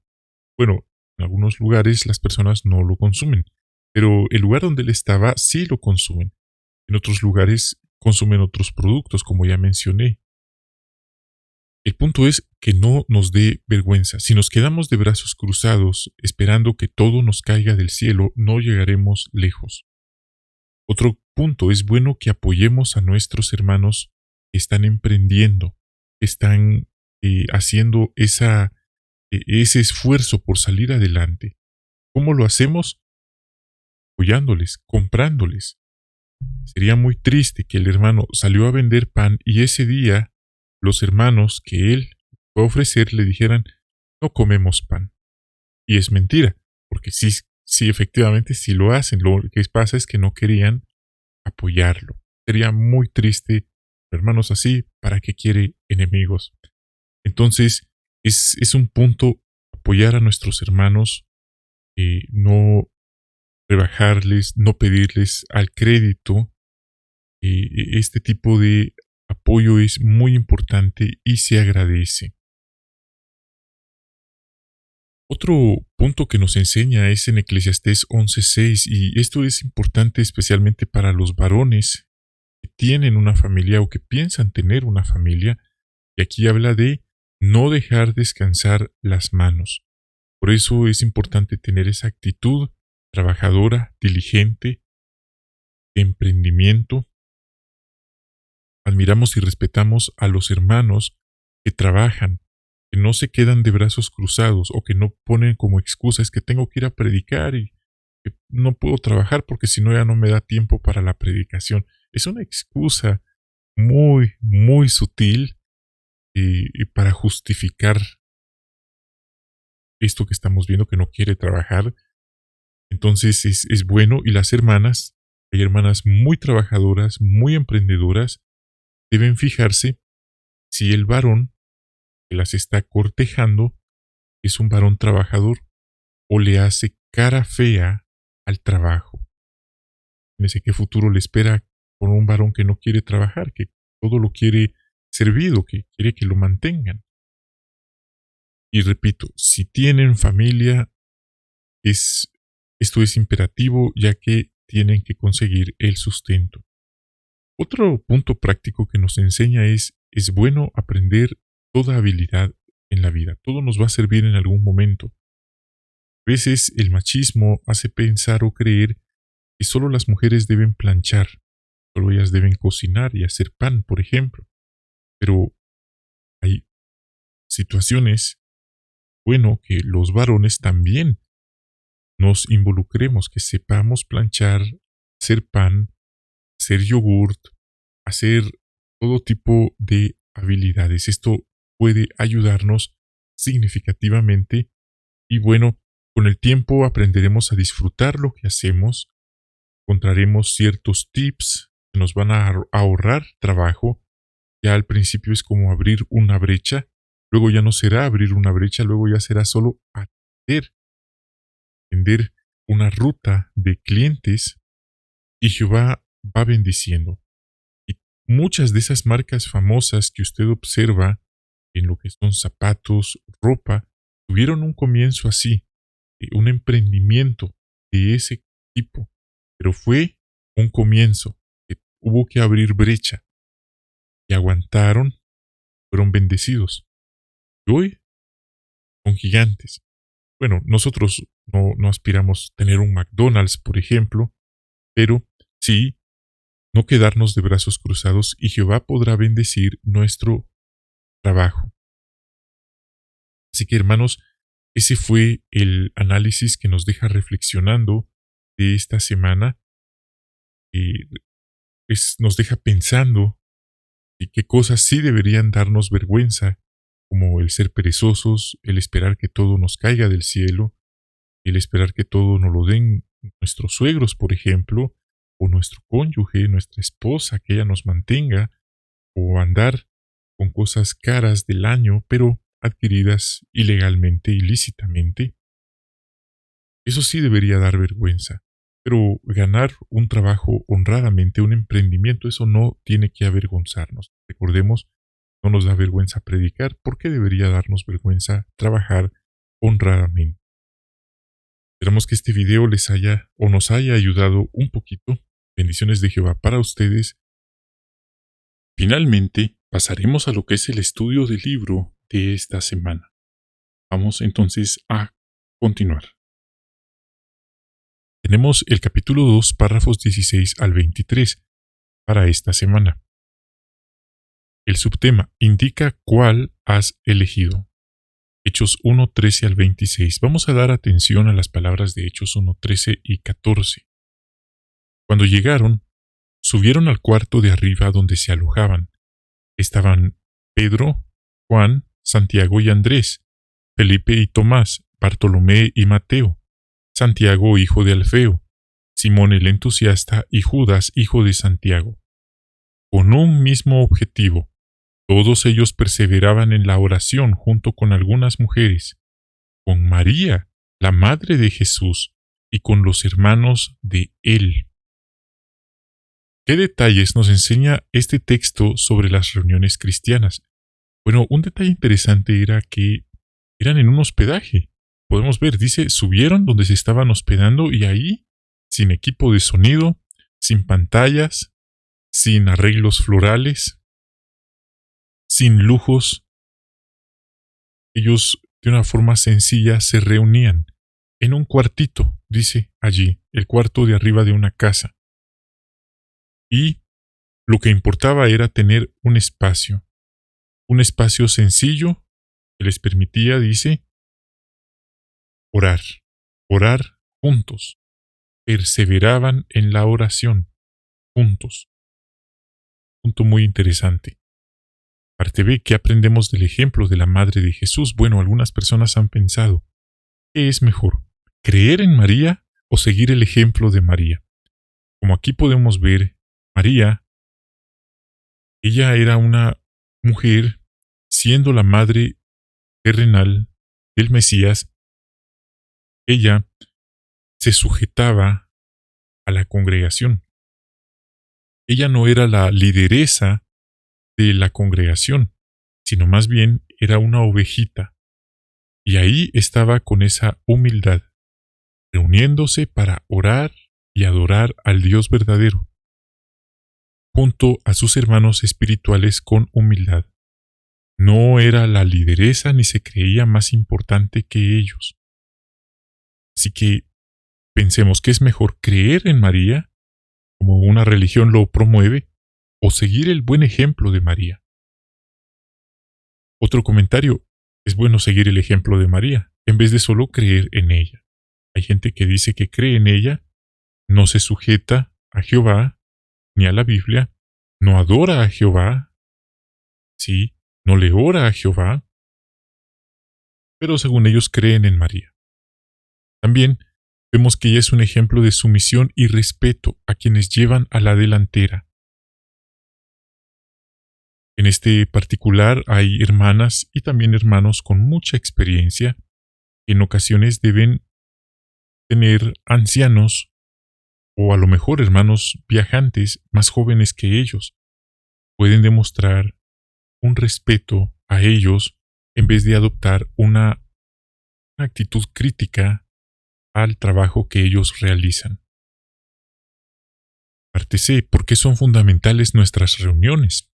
Bueno, en algunos lugares las personas no lo consumen, pero el lugar donde él estaba sí lo consumen. En otros lugares consumen otros productos, como ya mencioné. El punto es que no nos dé vergüenza. Si nos quedamos de brazos cruzados esperando que todo nos caiga del cielo, no llegaremos lejos. Otro punto, es bueno que apoyemos a nuestros hermanos que están emprendiendo, que están haciendo ese esfuerzo por salir adelante. ¿Cómo lo hacemos? Apoyándoles, comprándoles. Sería muy triste que el hermano salió a vender pan y ese día los hermanos que él fue a ofrecer le dijeran, no comemos pan. Y es mentira, porque sí, sí, efectivamente sí lo hacen. Lo que pasa es que no querían apoyarlo. Sería muy triste, hermanos así, ¿para qué quiere enemigos? Entonces, es un punto apoyar a nuestros hermanos, no rebajarles, no pedirles al crédito. Este tipo de apoyo es muy importante y se agradece. Otro punto que nos enseña es en Eclesiastés 11:6 y esto es importante especialmente para los varones que tienen una familia o que piensan tener una familia. Y aquí habla de no dejar descansar las manos. Por eso es importante tener esa actitud trabajadora, diligente, de emprendimiento. Admiramos y respetamos a los hermanos que trabajan, que no se quedan de brazos cruzados o que no ponen como excusa es que tengo que ir a predicar y que no puedo trabajar porque si no ya no me da tiempo para la predicación. Es una excusa muy, muy sutil y para justificar esto que estamos viendo que no quiere trabajar. Entonces es bueno y las hermanas, hay hermanas muy trabajadoras, muy emprendedoras, deben fijarse si el varón que las está cortejando es un varón trabajador o le hace cara fea al trabajo. No sé qué futuro le espera con un varón que no quiere trabajar, que todo lo quiere servido, que quiere que lo mantengan. Y repito, si tienen familia, esto es imperativo ya que tienen que conseguir el sustento. Otro punto práctico que nos enseña es bueno aprender toda habilidad en la vida. Todo nos va a servir en algún momento. A veces el machismo hace pensar o creer que solo las mujeres deben planchar, solo ellas deben cocinar y hacer pan, por ejemplo. Pero hay situaciones, bueno, que los varones también nos involucremos, que sepamos planchar, hacer pan, hacer yogurt, hacer todo tipo de habilidades. Esto puede ayudarnos significativamente y bueno, con el tiempo aprenderemos a disfrutar lo que hacemos, encontraremos ciertos tips que nos van a ahorrar trabajo. Ya al principio es como abrir una brecha, luego ya no será abrir una brecha, luego ya será solo atender una ruta de clientes y Jehová va bendiciendo. Y muchas de esas marcas famosas que usted observa en lo que son zapatos, ropa, tuvieron un comienzo así, un emprendimiento de ese tipo, pero fue un comienzo que hubo que abrir brecha y aguantaron, fueron bendecidos. Y hoy son gigantes. Bueno, nosotros no aspiramos a tener un McDonald's, por ejemplo, pero sí no quedarnos de brazos cruzados y Jehová podrá bendecir nuestro trabajo. Así que hermanos, ese fue el análisis que nos deja reflexionando de esta semana y nos deja pensando y qué cosas sí deberían darnos vergüenza, como el ser perezosos, el esperar que todo nos caiga del cielo, el esperar que todo nos lo den nuestros suegros, por ejemplo, o nuestro cónyuge, nuestra esposa, que ella nos mantenga, o andar con cosas caras del año, pero adquiridas ilegalmente, ilícitamente. Eso sí debería dar vergüenza. Pero ganar un trabajo honradamente, un emprendimiento, eso no tiene que avergonzarnos. Recordemos, no nos da vergüenza predicar, ¿por qué debería darnos vergüenza trabajar honradamente? Esperamos que este video les haya o nos haya ayudado un poquito. Bendiciones de Jehová para ustedes. Finalmente, pasaremos a lo que es el estudio del libro de esta semana. Vamos entonces a continuar. Tenemos el capítulo 2, párrafos 16 al 23 para esta semana. El subtema indica cuál has elegido. Hechos 1, 13 al 26. Vamos a dar atención a las palabras de Hechos 1, 13 y 14. Cuando llegaron, subieron al cuarto de arriba donde se alojaban. Estaban Pedro, Juan, Santiago y Andrés, Felipe y Tomás, Bartolomé y Mateo, Santiago hijo de Alfeo, Simón el entusiasta y Judas hijo de Santiago. Con un mismo objetivo, todos ellos perseveraban en la oración junto con algunas mujeres, con María, la madre de Jesús, y con los hermanos de él. ¿Qué detalles nos enseña este texto sobre las reuniones cristianas? Bueno, un detalle interesante era que eran en un hospedaje. Podemos ver, dice, subieron donde se estaban hospedando y ahí, sin equipo de sonido, sin pantallas, sin arreglos florales, sin lujos, ellos de una forma sencilla se reunían en un cuartito, dice allí, el cuarto de arriba de una casa. Y lo que importaba era tener un espacio sencillo que les permitía, dice, orar juntos. Perseveraban en la oración juntos. Punto muy interesante. Parte B, ¿qué aprendemos del ejemplo de la Madre de Jesús? Bueno, algunas personas han pensado, ¿qué es mejor? ¿Creer en María o seguir el ejemplo de María? Como aquí podemos ver, María, ella era una mujer, siendo la madre terrenal del Mesías, ella se sujetaba a la congregación. Ella no era la lideresa de la congregación, sino más bien era una ovejita. Y ahí estaba con esa humildad, reuniéndose para orar y adorar al Dios verdadero, junto a sus hermanos espirituales con humildad. No era la lideresa ni se creía más importante que ellos. Así que pensemos que es mejor creer en María, como una religión lo promueve, o seguir el buen ejemplo de María. Otro comentario, es bueno seguir el ejemplo de María, en vez de solo creer en ella. Hay gente que dice que cree en ella, no se sujeta a Jehová, ni a la Biblia, no adora a Jehová, sí, no le ora a Jehová, pero según ellos creen en María. También vemos que ella es un ejemplo de sumisión y respeto a quienes llevan a la delantera. En este particular hay hermanas y también hermanos con mucha experiencia que en ocasiones deben tener ancianos o a lo mejor hermanos viajantes más jóvenes que ellos. Pueden demostrar un respeto a ellos en vez de adoptar una actitud crítica al trabajo que ellos realizan. Parte C. ¿Por qué son fundamentales nuestras reuniones?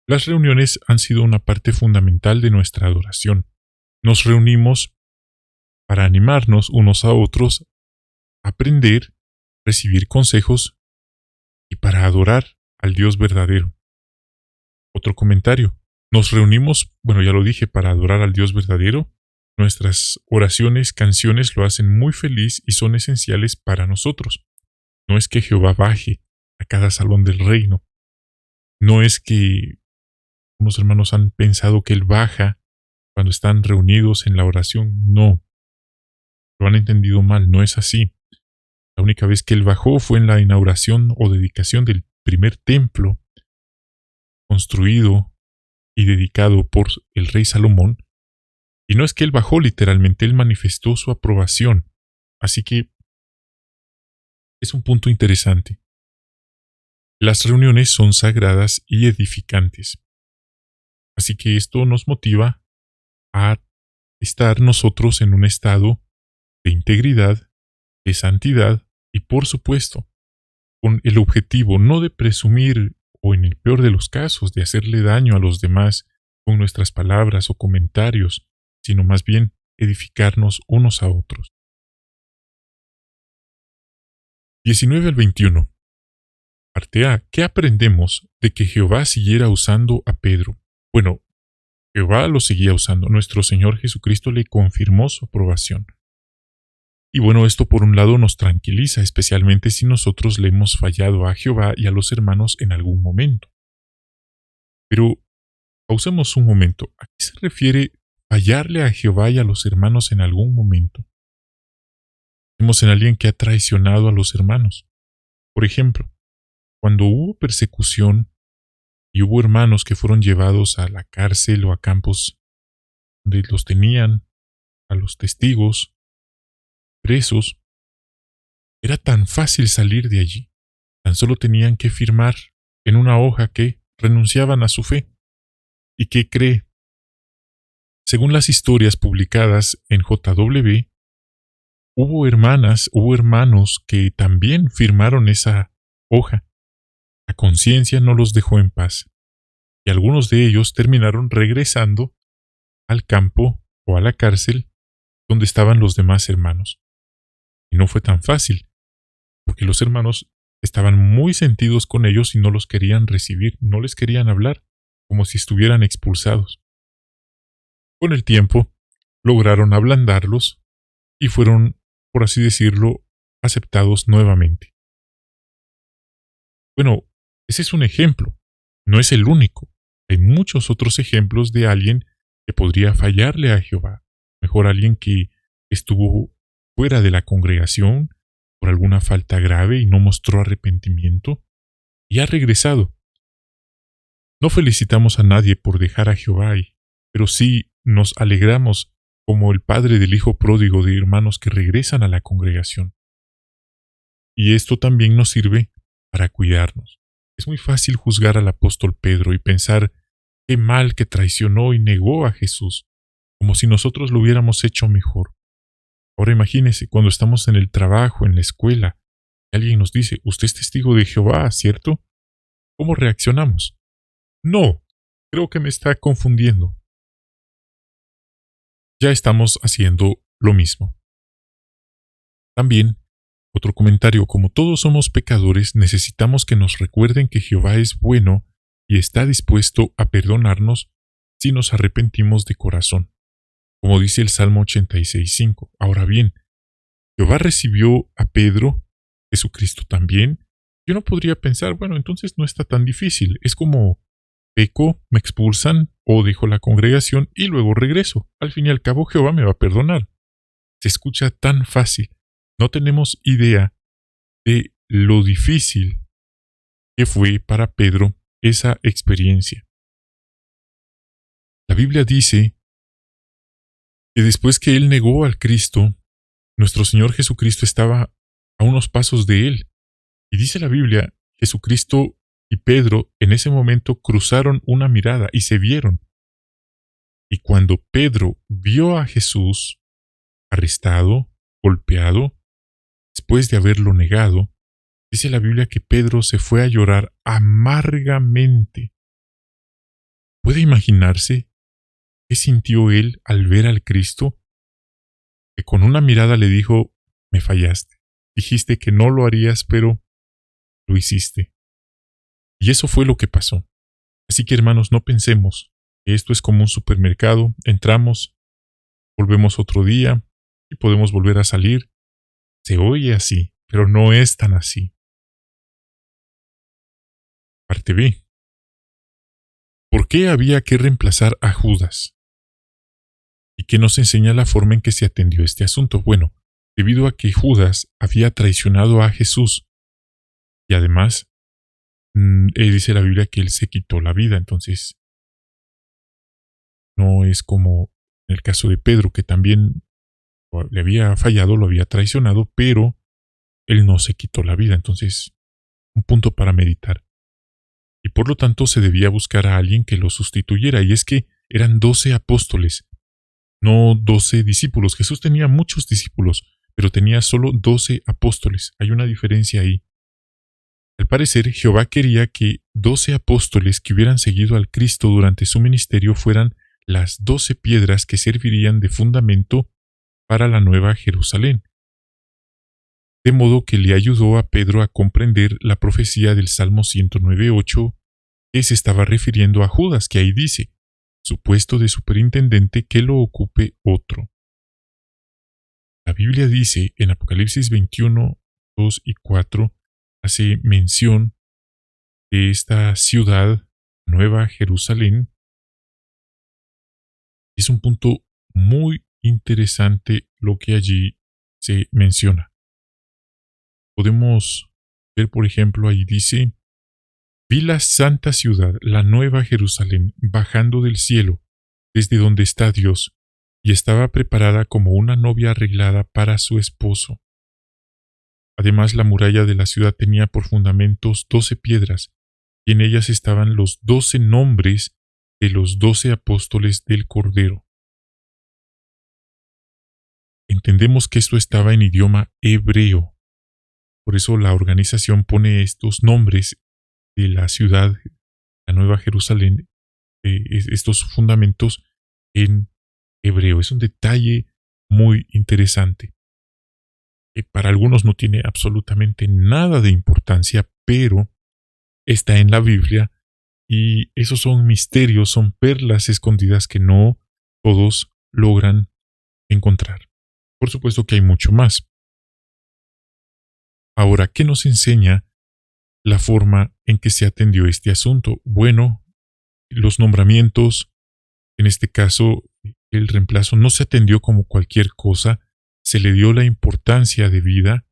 Las reuniones han sido una parte fundamental de nuestra adoración. Nos reunimos para animarnos unos a otros, aprender, recibir consejos y para adorar al Dios verdadero. Otro comentario. Nos reunimos, bueno, ya lo dije, para adorar al Dios verdadero. Nuestras oraciones, canciones lo hacen muy feliz y son esenciales para nosotros. No es que Jehová baje a cada salón del reino. No es que unos hermanos han pensado que Él baja cuando están reunidos en la oración. No. Lo han entendido mal, no es así. La única vez que Él bajó fue en la inauguración o dedicación del primer templo construido y dedicado por el rey Salomón, y no es que él bajó literalmente, él manifestó su aprobación. Así que es un punto interesante. Las reuniones son sagradas y edificantes. Así que esto nos motiva a estar nosotros en un estado de integridad, de santidad y, por supuesto, con el objetivo no de presumir o, en el peor de los casos, de hacerle daño a los demás con nuestras palabras o comentarios, sino más bien edificarnos unos a otros. 19 al 21. Parte A. ¿Qué aprendemos de que Jehová siguiera usando a Pedro? Bueno, Jehová lo seguía usando. Nuestro Señor Jesucristo le confirmó su aprobación. Y bueno, esto por un lado nos tranquiliza, especialmente si nosotros le hemos fallado a Jehová y a los hermanos en algún momento. Pero pausemos un momento. ¿A qué se refiere fallarle a Jehová y a los hermanos en algún momento? Vemos en alguien que ha traicionado a los hermanos. Por ejemplo, cuando hubo persecución y hubo hermanos que fueron llevados a la cárcel o a campos donde los tenían, a los testigos, presos, era tan fácil salir de allí. Tan solo tenían que firmar en una hoja que renunciaban a su fe. ¿Y qué cree? Según las historias publicadas en JW, hubo hermanos que también firmaron esa hoja. La conciencia no los dejó en paz, y algunos de ellos terminaron regresando al campo o a la cárcel donde estaban los demás hermanos. Y no fue tan fácil, porque los hermanos estaban muy sentidos con ellos y no los querían recibir, no les querían hablar, como si estuvieran expulsados. Con el tiempo, lograron ablandarlos y fueron, por así decirlo, aceptados nuevamente. Bueno, ese es un ejemplo, no es el único. Hay muchos otros ejemplos de alguien que podría fallarle a Jehová. Mejor alguien que estuvo fuera de la congregación por alguna falta grave y no mostró arrepentimiento y ha regresado. No felicitamos a nadie por dejar a Jehová, pero sí nos alegramos como el padre del hijo pródigo de hermanos que regresan a la congregación. Y esto también nos sirve para cuidarnos. Es muy fácil juzgar al apóstol Pedro y pensar qué mal que traicionó y negó a Jesús, como si nosotros lo hubiéramos hecho mejor. Ahora imagínese cuando estamos en el trabajo, en la escuela, y alguien nos dice, usted es testigo de Jehová, ¿cierto? ¿Cómo reaccionamos? No, creo que me está confundiendo. Ya estamos haciendo lo mismo. También, otro comentario, como todos somos pecadores, necesitamos que nos recuerden que Jehová es bueno y está dispuesto a perdonarnos si nos arrepentimos de corazón, como dice el Salmo 86:5. Ahora bien, Jehová recibió a Pedro, Jesucristo también. Yo no podría pensar, bueno, entonces no está tan difícil, es como peco, me expulsan o dejo la congregación y luego regreso. Al fin y al cabo Jehová me va a perdonar. Se escucha tan fácil. No tenemos idea de lo difícil que fue para Pedro esa experiencia. La Biblia dice que después que él negó al Cristo, nuestro Señor Jesucristo estaba a unos pasos de él. Y dice la Biblia, Jesucristo y Pedro en ese momento cruzaron una mirada y se vieron. Y cuando Pedro vio a Jesús arrestado, golpeado, después de haberlo negado, dice la Biblia que Pedro se fue a llorar amargamente. ¿Puede imaginarse qué sintió él al ver al Cristo? Que con una mirada le dijo, me fallaste. Dijiste que no lo harías, pero lo hiciste. Y eso fue lo que pasó. Así que hermanos, no pensemos que esto es como un supermercado. Entramos, volvemos otro día y podemos volver a salir. Se oye así, pero no es tan así. Parte B. ¿Por qué había que reemplazar a Judas? ¿Y qué nos enseña la forma en que se atendió este asunto? Bueno, debido a que Judas había traicionado a Jesús y además dice la Biblia que él se quitó la vida, entonces No es como en el caso de Pedro, que también le había fallado, lo había traicionado, pero él no se quitó la vida. Entonces, un punto para meditar. Y por lo tanto se debía buscar a alguien que lo sustituyera. Y es que eran 12 apóstoles, no 12 discípulos. Jesús tenía muchos discípulos, pero tenía solo 12 apóstoles. Hay una diferencia ahí. Al parecer, Jehová quería que 12 apóstoles que hubieran seguido al Cristo durante su ministerio fueran las 12 piedras que servirían de fundamento para la nueva Jerusalén. De modo que le ayudó a Pedro a comprender la profecía del Salmo 109.8, que se estaba refiriendo a Judas, que ahí dice, su puesto de superintendente que lo ocupe otro. La Biblia dice en Apocalipsis 21, 2 y 4, hace mención de esta ciudad, Nueva Jerusalén. Es un punto muy interesante lo que allí se menciona. Podemos ver, por ejemplo, ahí dice, vi la santa ciudad, la Nueva Jerusalén, bajando del cielo, desde donde está Dios, y estaba preparada como una novia arreglada para su esposo. Además, la muralla de la ciudad tenía por fundamentos 12 piedras, y en ellas estaban los 12 nombres de los 12 apóstoles del Cordero. Entendemos que esto estaba en idioma hebreo. Por eso la organización pone estos nombres de la ciudad, la Nueva Jerusalén, estos fundamentos en hebreo. Es un detalle muy interesante, que para algunos no tiene absolutamente nada de importancia, pero está en la Biblia y esos son misterios, son perlas escondidas que no todos logran encontrar. Por supuesto que hay mucho más. Ahora, ¿qué nos enseña la forma en que se atendió este asunto? Bueno, los nombramientos, en este caso, el reemplazo no se atendió como cualquier cosa, se le dio la importancia debida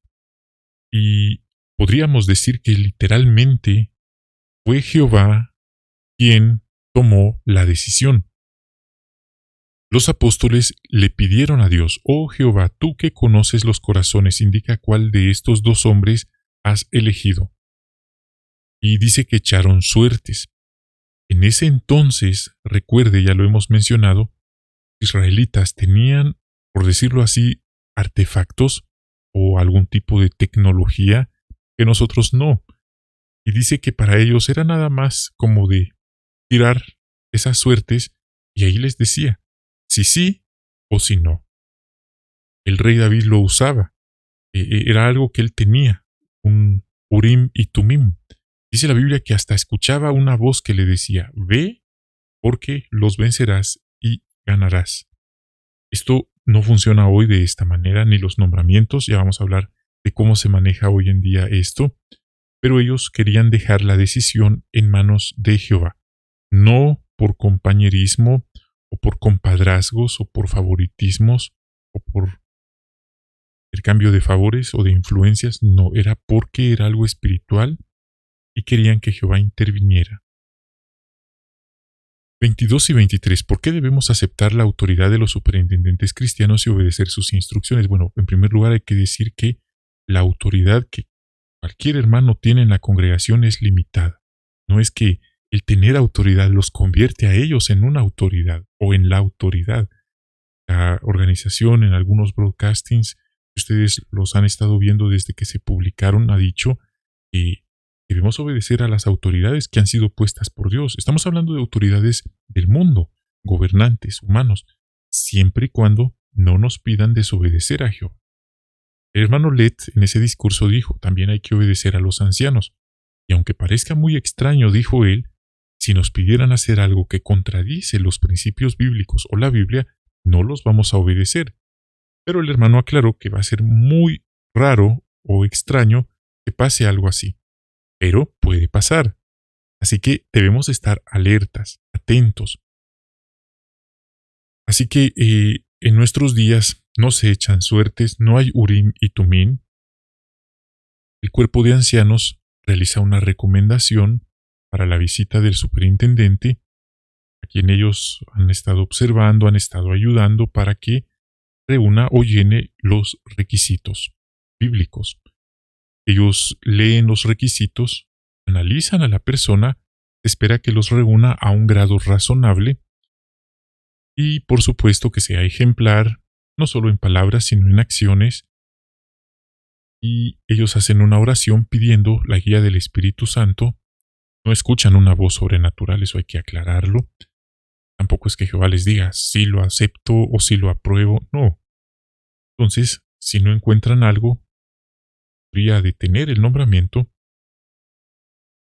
y podríamos decir que literalmente fue Jehová quien tomó la decisión. Los apóstoles le pidieron a Dios, oh Jehová, tú que conoces los corazones, indica cuál de estos dos hombres has elegido. Y dice que echaron suertes. En ese entonces, recuerde, ya lo hemos mencionado, israelitas tenían, por decirlo así, artefactos o algún tipo de tecnología que nosotros no. Y dice que para ellos era nada más como de tirar esas suertes y ahí les decía si sí o si no. El rey David lo usaba. Era algo que él tenía, un Urim y Tumim. Dice la Biblia que hasta escuchaba una voz que le decía, ve porque los vencerás y ganarás. Esto no funciona hoy de esta manera, ni los nombramientos, ya vamos a hablar de cómo se maneja hoy en día esto, pero ellos querían dejar la decisión en manos de Jehová, no por compañerismo, o por compadrazgos, o por favoritismos, o por el cambio de favores o de influencias, no, era porque era algo espiritual y querían que Jehová interviniera. 22 y 23. ¿Por qué debemos aceptar la autoridad de los superintendentes cristianos y obedecer sus instrucciones? Bueno, en primer lugar hay que decir que la autoridad que cualquier hermano tiene en la congregación es limitada. No es que el tener autoridad los convierte a ellos en una autoridad o en la autoridad. La organización en algunos broadcastings, ustedes los han estado viendo desde que se publicaron, ha dicho que debemos obedecer a las autoridades que han sido puestas por Dios. Estamos hablando de autoridades del mundo, gobernantes, humanos, siempre y cuando no nos pidan desobedecer a Jehová. El hermano Lett en ese discurso dijo, también hay que obedecer a los ancianos. Y aunque parezca muy extraño, dijo él, si nos pidieran hacer algo que contradice los principios bíblicos o la Biblia, no los vamos a obedecer. Pero el hermano aclaró que va a ser muy raro o extraño que pase algo así. Pero puede pasar. Así que debemos estar alertas, atentos. Así que en nuestros días no se echan suertes, no hay Urim y Tumim. El cuerpo de ancianos realiza una recomendación para la visita del superintendente a quien ellos han estado observando, han estado ayudando para que reúna o llene los requisitos bíblicos. Ellos leen los requisitos, analizan a la persona, espera que los reúna a un grado razonable y por supuesto que sea ejemplar, no solo en palabras, sino en acciones. Y ellos hacen una oración pidiendo la guía del Espíritu Santo. No escuchan una voz sobrenatural, eso hay que aclararlo. Tampoco es que Jehová les diga si lo acepto o si lo apruebo, no. Entonces, si no encuentran algo, podría detener el nombramiento,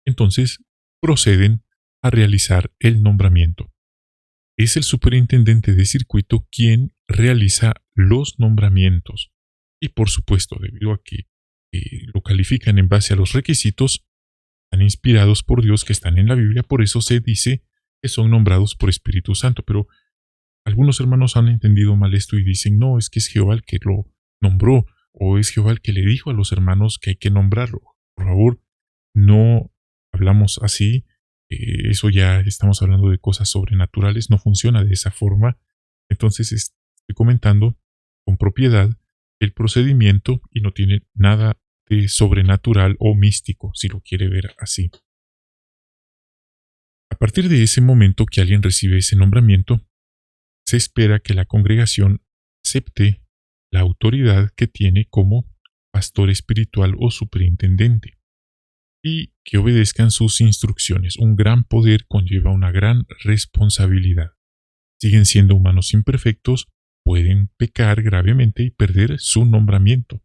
entonces proceden a realizar el nombramiento. Es el superintendente de circuito quien realiza los nombramientos. Y por supuesto, debido a que lo califican en base a los requisitos, están inspirados por Dios que están en la Biblia, por eso se dice que son nombrados por Espíritu Santo. Pero algunos hermanos han entendido mal esto y dicen, no, es que es Jehová el que lo nombró, o es Jehová el que le dijo a los hermanos que hay que nombrarlo. Por favor, no hablamos así, eso ya estamos hablando de cosas sobrenaturales, no funciona de esa forma. Entonces estoy comentando con propiedad el procedimiento y no tiene nada de sobrenatural o místico, si lo quiere ver así. A partir de ese momento que alguien recibe ese nombramiento, se espera que la congregación acepte la autoridad que tiene como pastor espiritual o superintendente y que obedezcan sus instrucciones. Un gran poder conlleva una gran responsabilidad. Siguen siendo humanos imperfectos, pueden pecar gravemente y perder su nombramiento.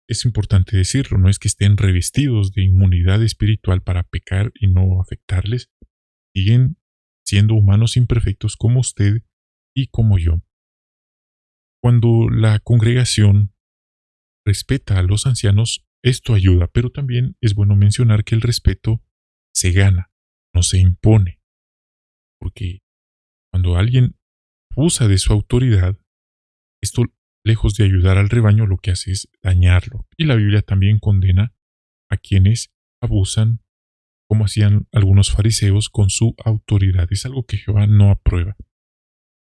Es importante decirlo, no es que estén revestidos de inmunidad espiritual para pecar y no afectarles, siguen siendo humanos imperfectos como usted y como yo. Cuando la congregación respeta a los ancianos, esto ayuda, pero también es bueno mencionar que el respeto se gana, no se impone, porque cuando alguien abusa de su autoridad, esto, lejos de ayudar al rebaño, lo que hace es dañarlo. Y la Biblia también condena a quienes abusan, como hacían algunos fariseos con su autoridad. Es algo que Jehová no aprueba.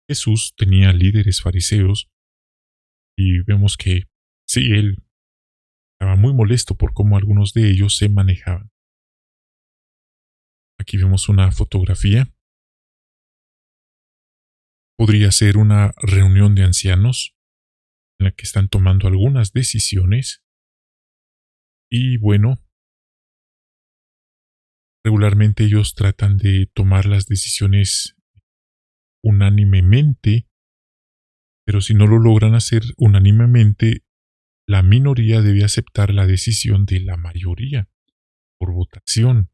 Jesús tenía líderes fariseos y vemos que sí, él estaba muy molesto por cómo algunos de ellos se manejaban. Aquí vemos una fotografía. Podría ser una reunión de ancianos en la que están tomando algunas decisiones. Y bueno, regularmente ellos tratan de tomar las decisiones unánimemente, pero si no lo logran hacer unánimemente, la minoría debe aceptar la decisión de la mayoría por votación.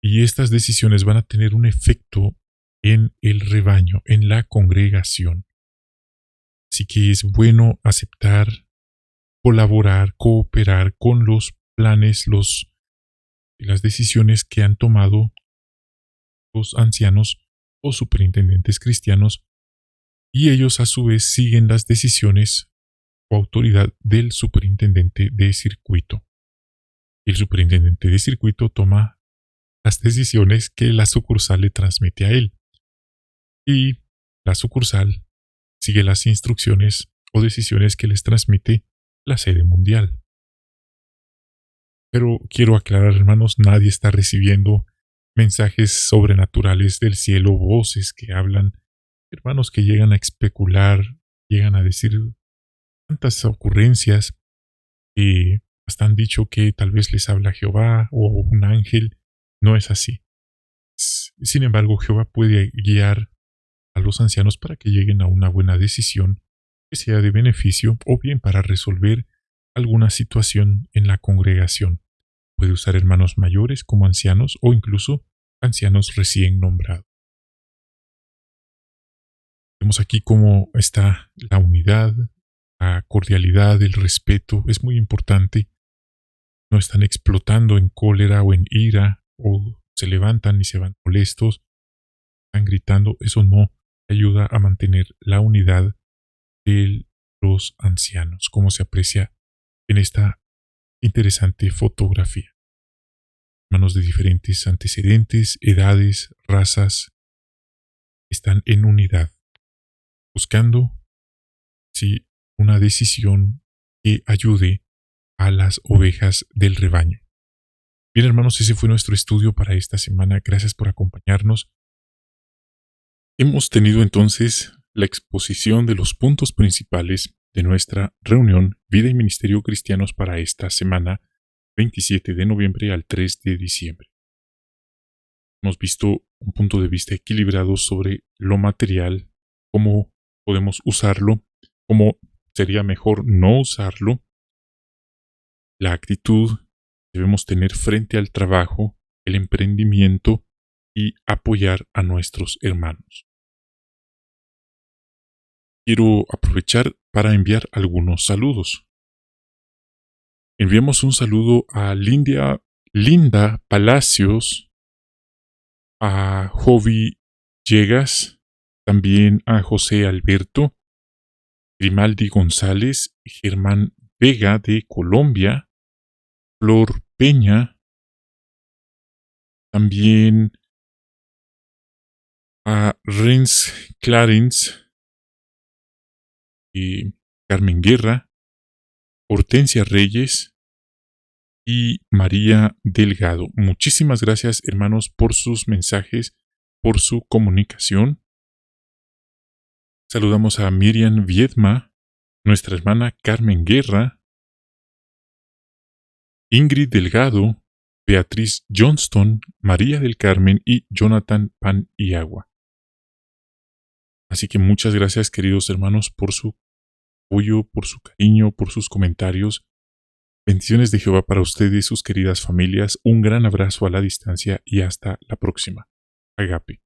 Y estas decisiones van a tener un efecto en el rebaño, en la congregación. Así que es bueno aceptar, colaborar, cooperar con los planes, las decisiones que han tomado los ancianos o superintendentes cristianos, y ellos a su vez siguen las decisiones o autoridad del superintendente de circuito. El superintendente de circuito toma las decisiones que la sucursal le transmite a él, y la sucursal sigue las instrucciones o decisiones que les transmite la sede mundial. Pero quiero aclarar, hermanos, nadie está recibiendo mensajes sobrenaturales del cielo, voces que hablan, hermanos que llegan a especular, llegan a decir tantas ocurrencias que hasta han dicho que tal vez les habla Jehová o un ángel. No es así. Sin embargo, Jehová puede guiar a los ancianos para que lleguen a una buena decisión que sea de beneficio o bien para resolver alguna situación en la congregación. Puede usar hermanos mayores como ancianos o incluso ancianos recién nombrados. Vemos aquí cómo está la unidad, la cordialidad, el respeto. Es muy importante. No están explotando en cólera o en ira o se levantan y se van molestos, están gritando. Eso no ayuda a mantener la unidad de los ancianos, como se aprecia en esta interesante fotografía. hermanos de diferentes antecedentes, edades, razas, están en unidad, buscando sí, una decisión que ayude a las ovejas del rebaño. Bien, hermanos, ese fue nuestro estudio para esta semana. Gracias por acompañarnos. Hemos tenido entonces la exposición de los puntos principales de nuestra reunión Vida y Ministerio Cristianos para esta semana 27 de noviembre al 3 de diciembre. Hemos visto un punto de vista equilibrado sobre lo material, cómo podemos usarlo, cómo sería mejor no usarlo, la actitud que debemos tener frente al trabajo, el emprendimiento y apoyar a nuestros hermanos. Quiero aprovechar para enviar algunos saludos. Enviamos un saludo a Linda Palacios, a Jovi Llegas, también a José Alberto, Grimaldi González, Germán Vega de Colombia, Flor Peña, también a Renz Clarence, Carmen Guerra, Hortensia Reyes y María Delgado. Muchísimas gracias, hermanos, por sus mensajes, por su comunicación. Saludamos a Miriam Viedma, nuestra hermana Carmen Guerra, Ingrid Delgado, Beatriz Johnston, María del Carmen y Jonathan Pan y Agua. Así que muchas gracias, queridos hermanos, por su apoyo, por su cariño, por sus comentarios. Bendiciones de Jehová para ustedes, sus queridas familias. Un gran abrazo a la distancia y hasta la próxima. Agape.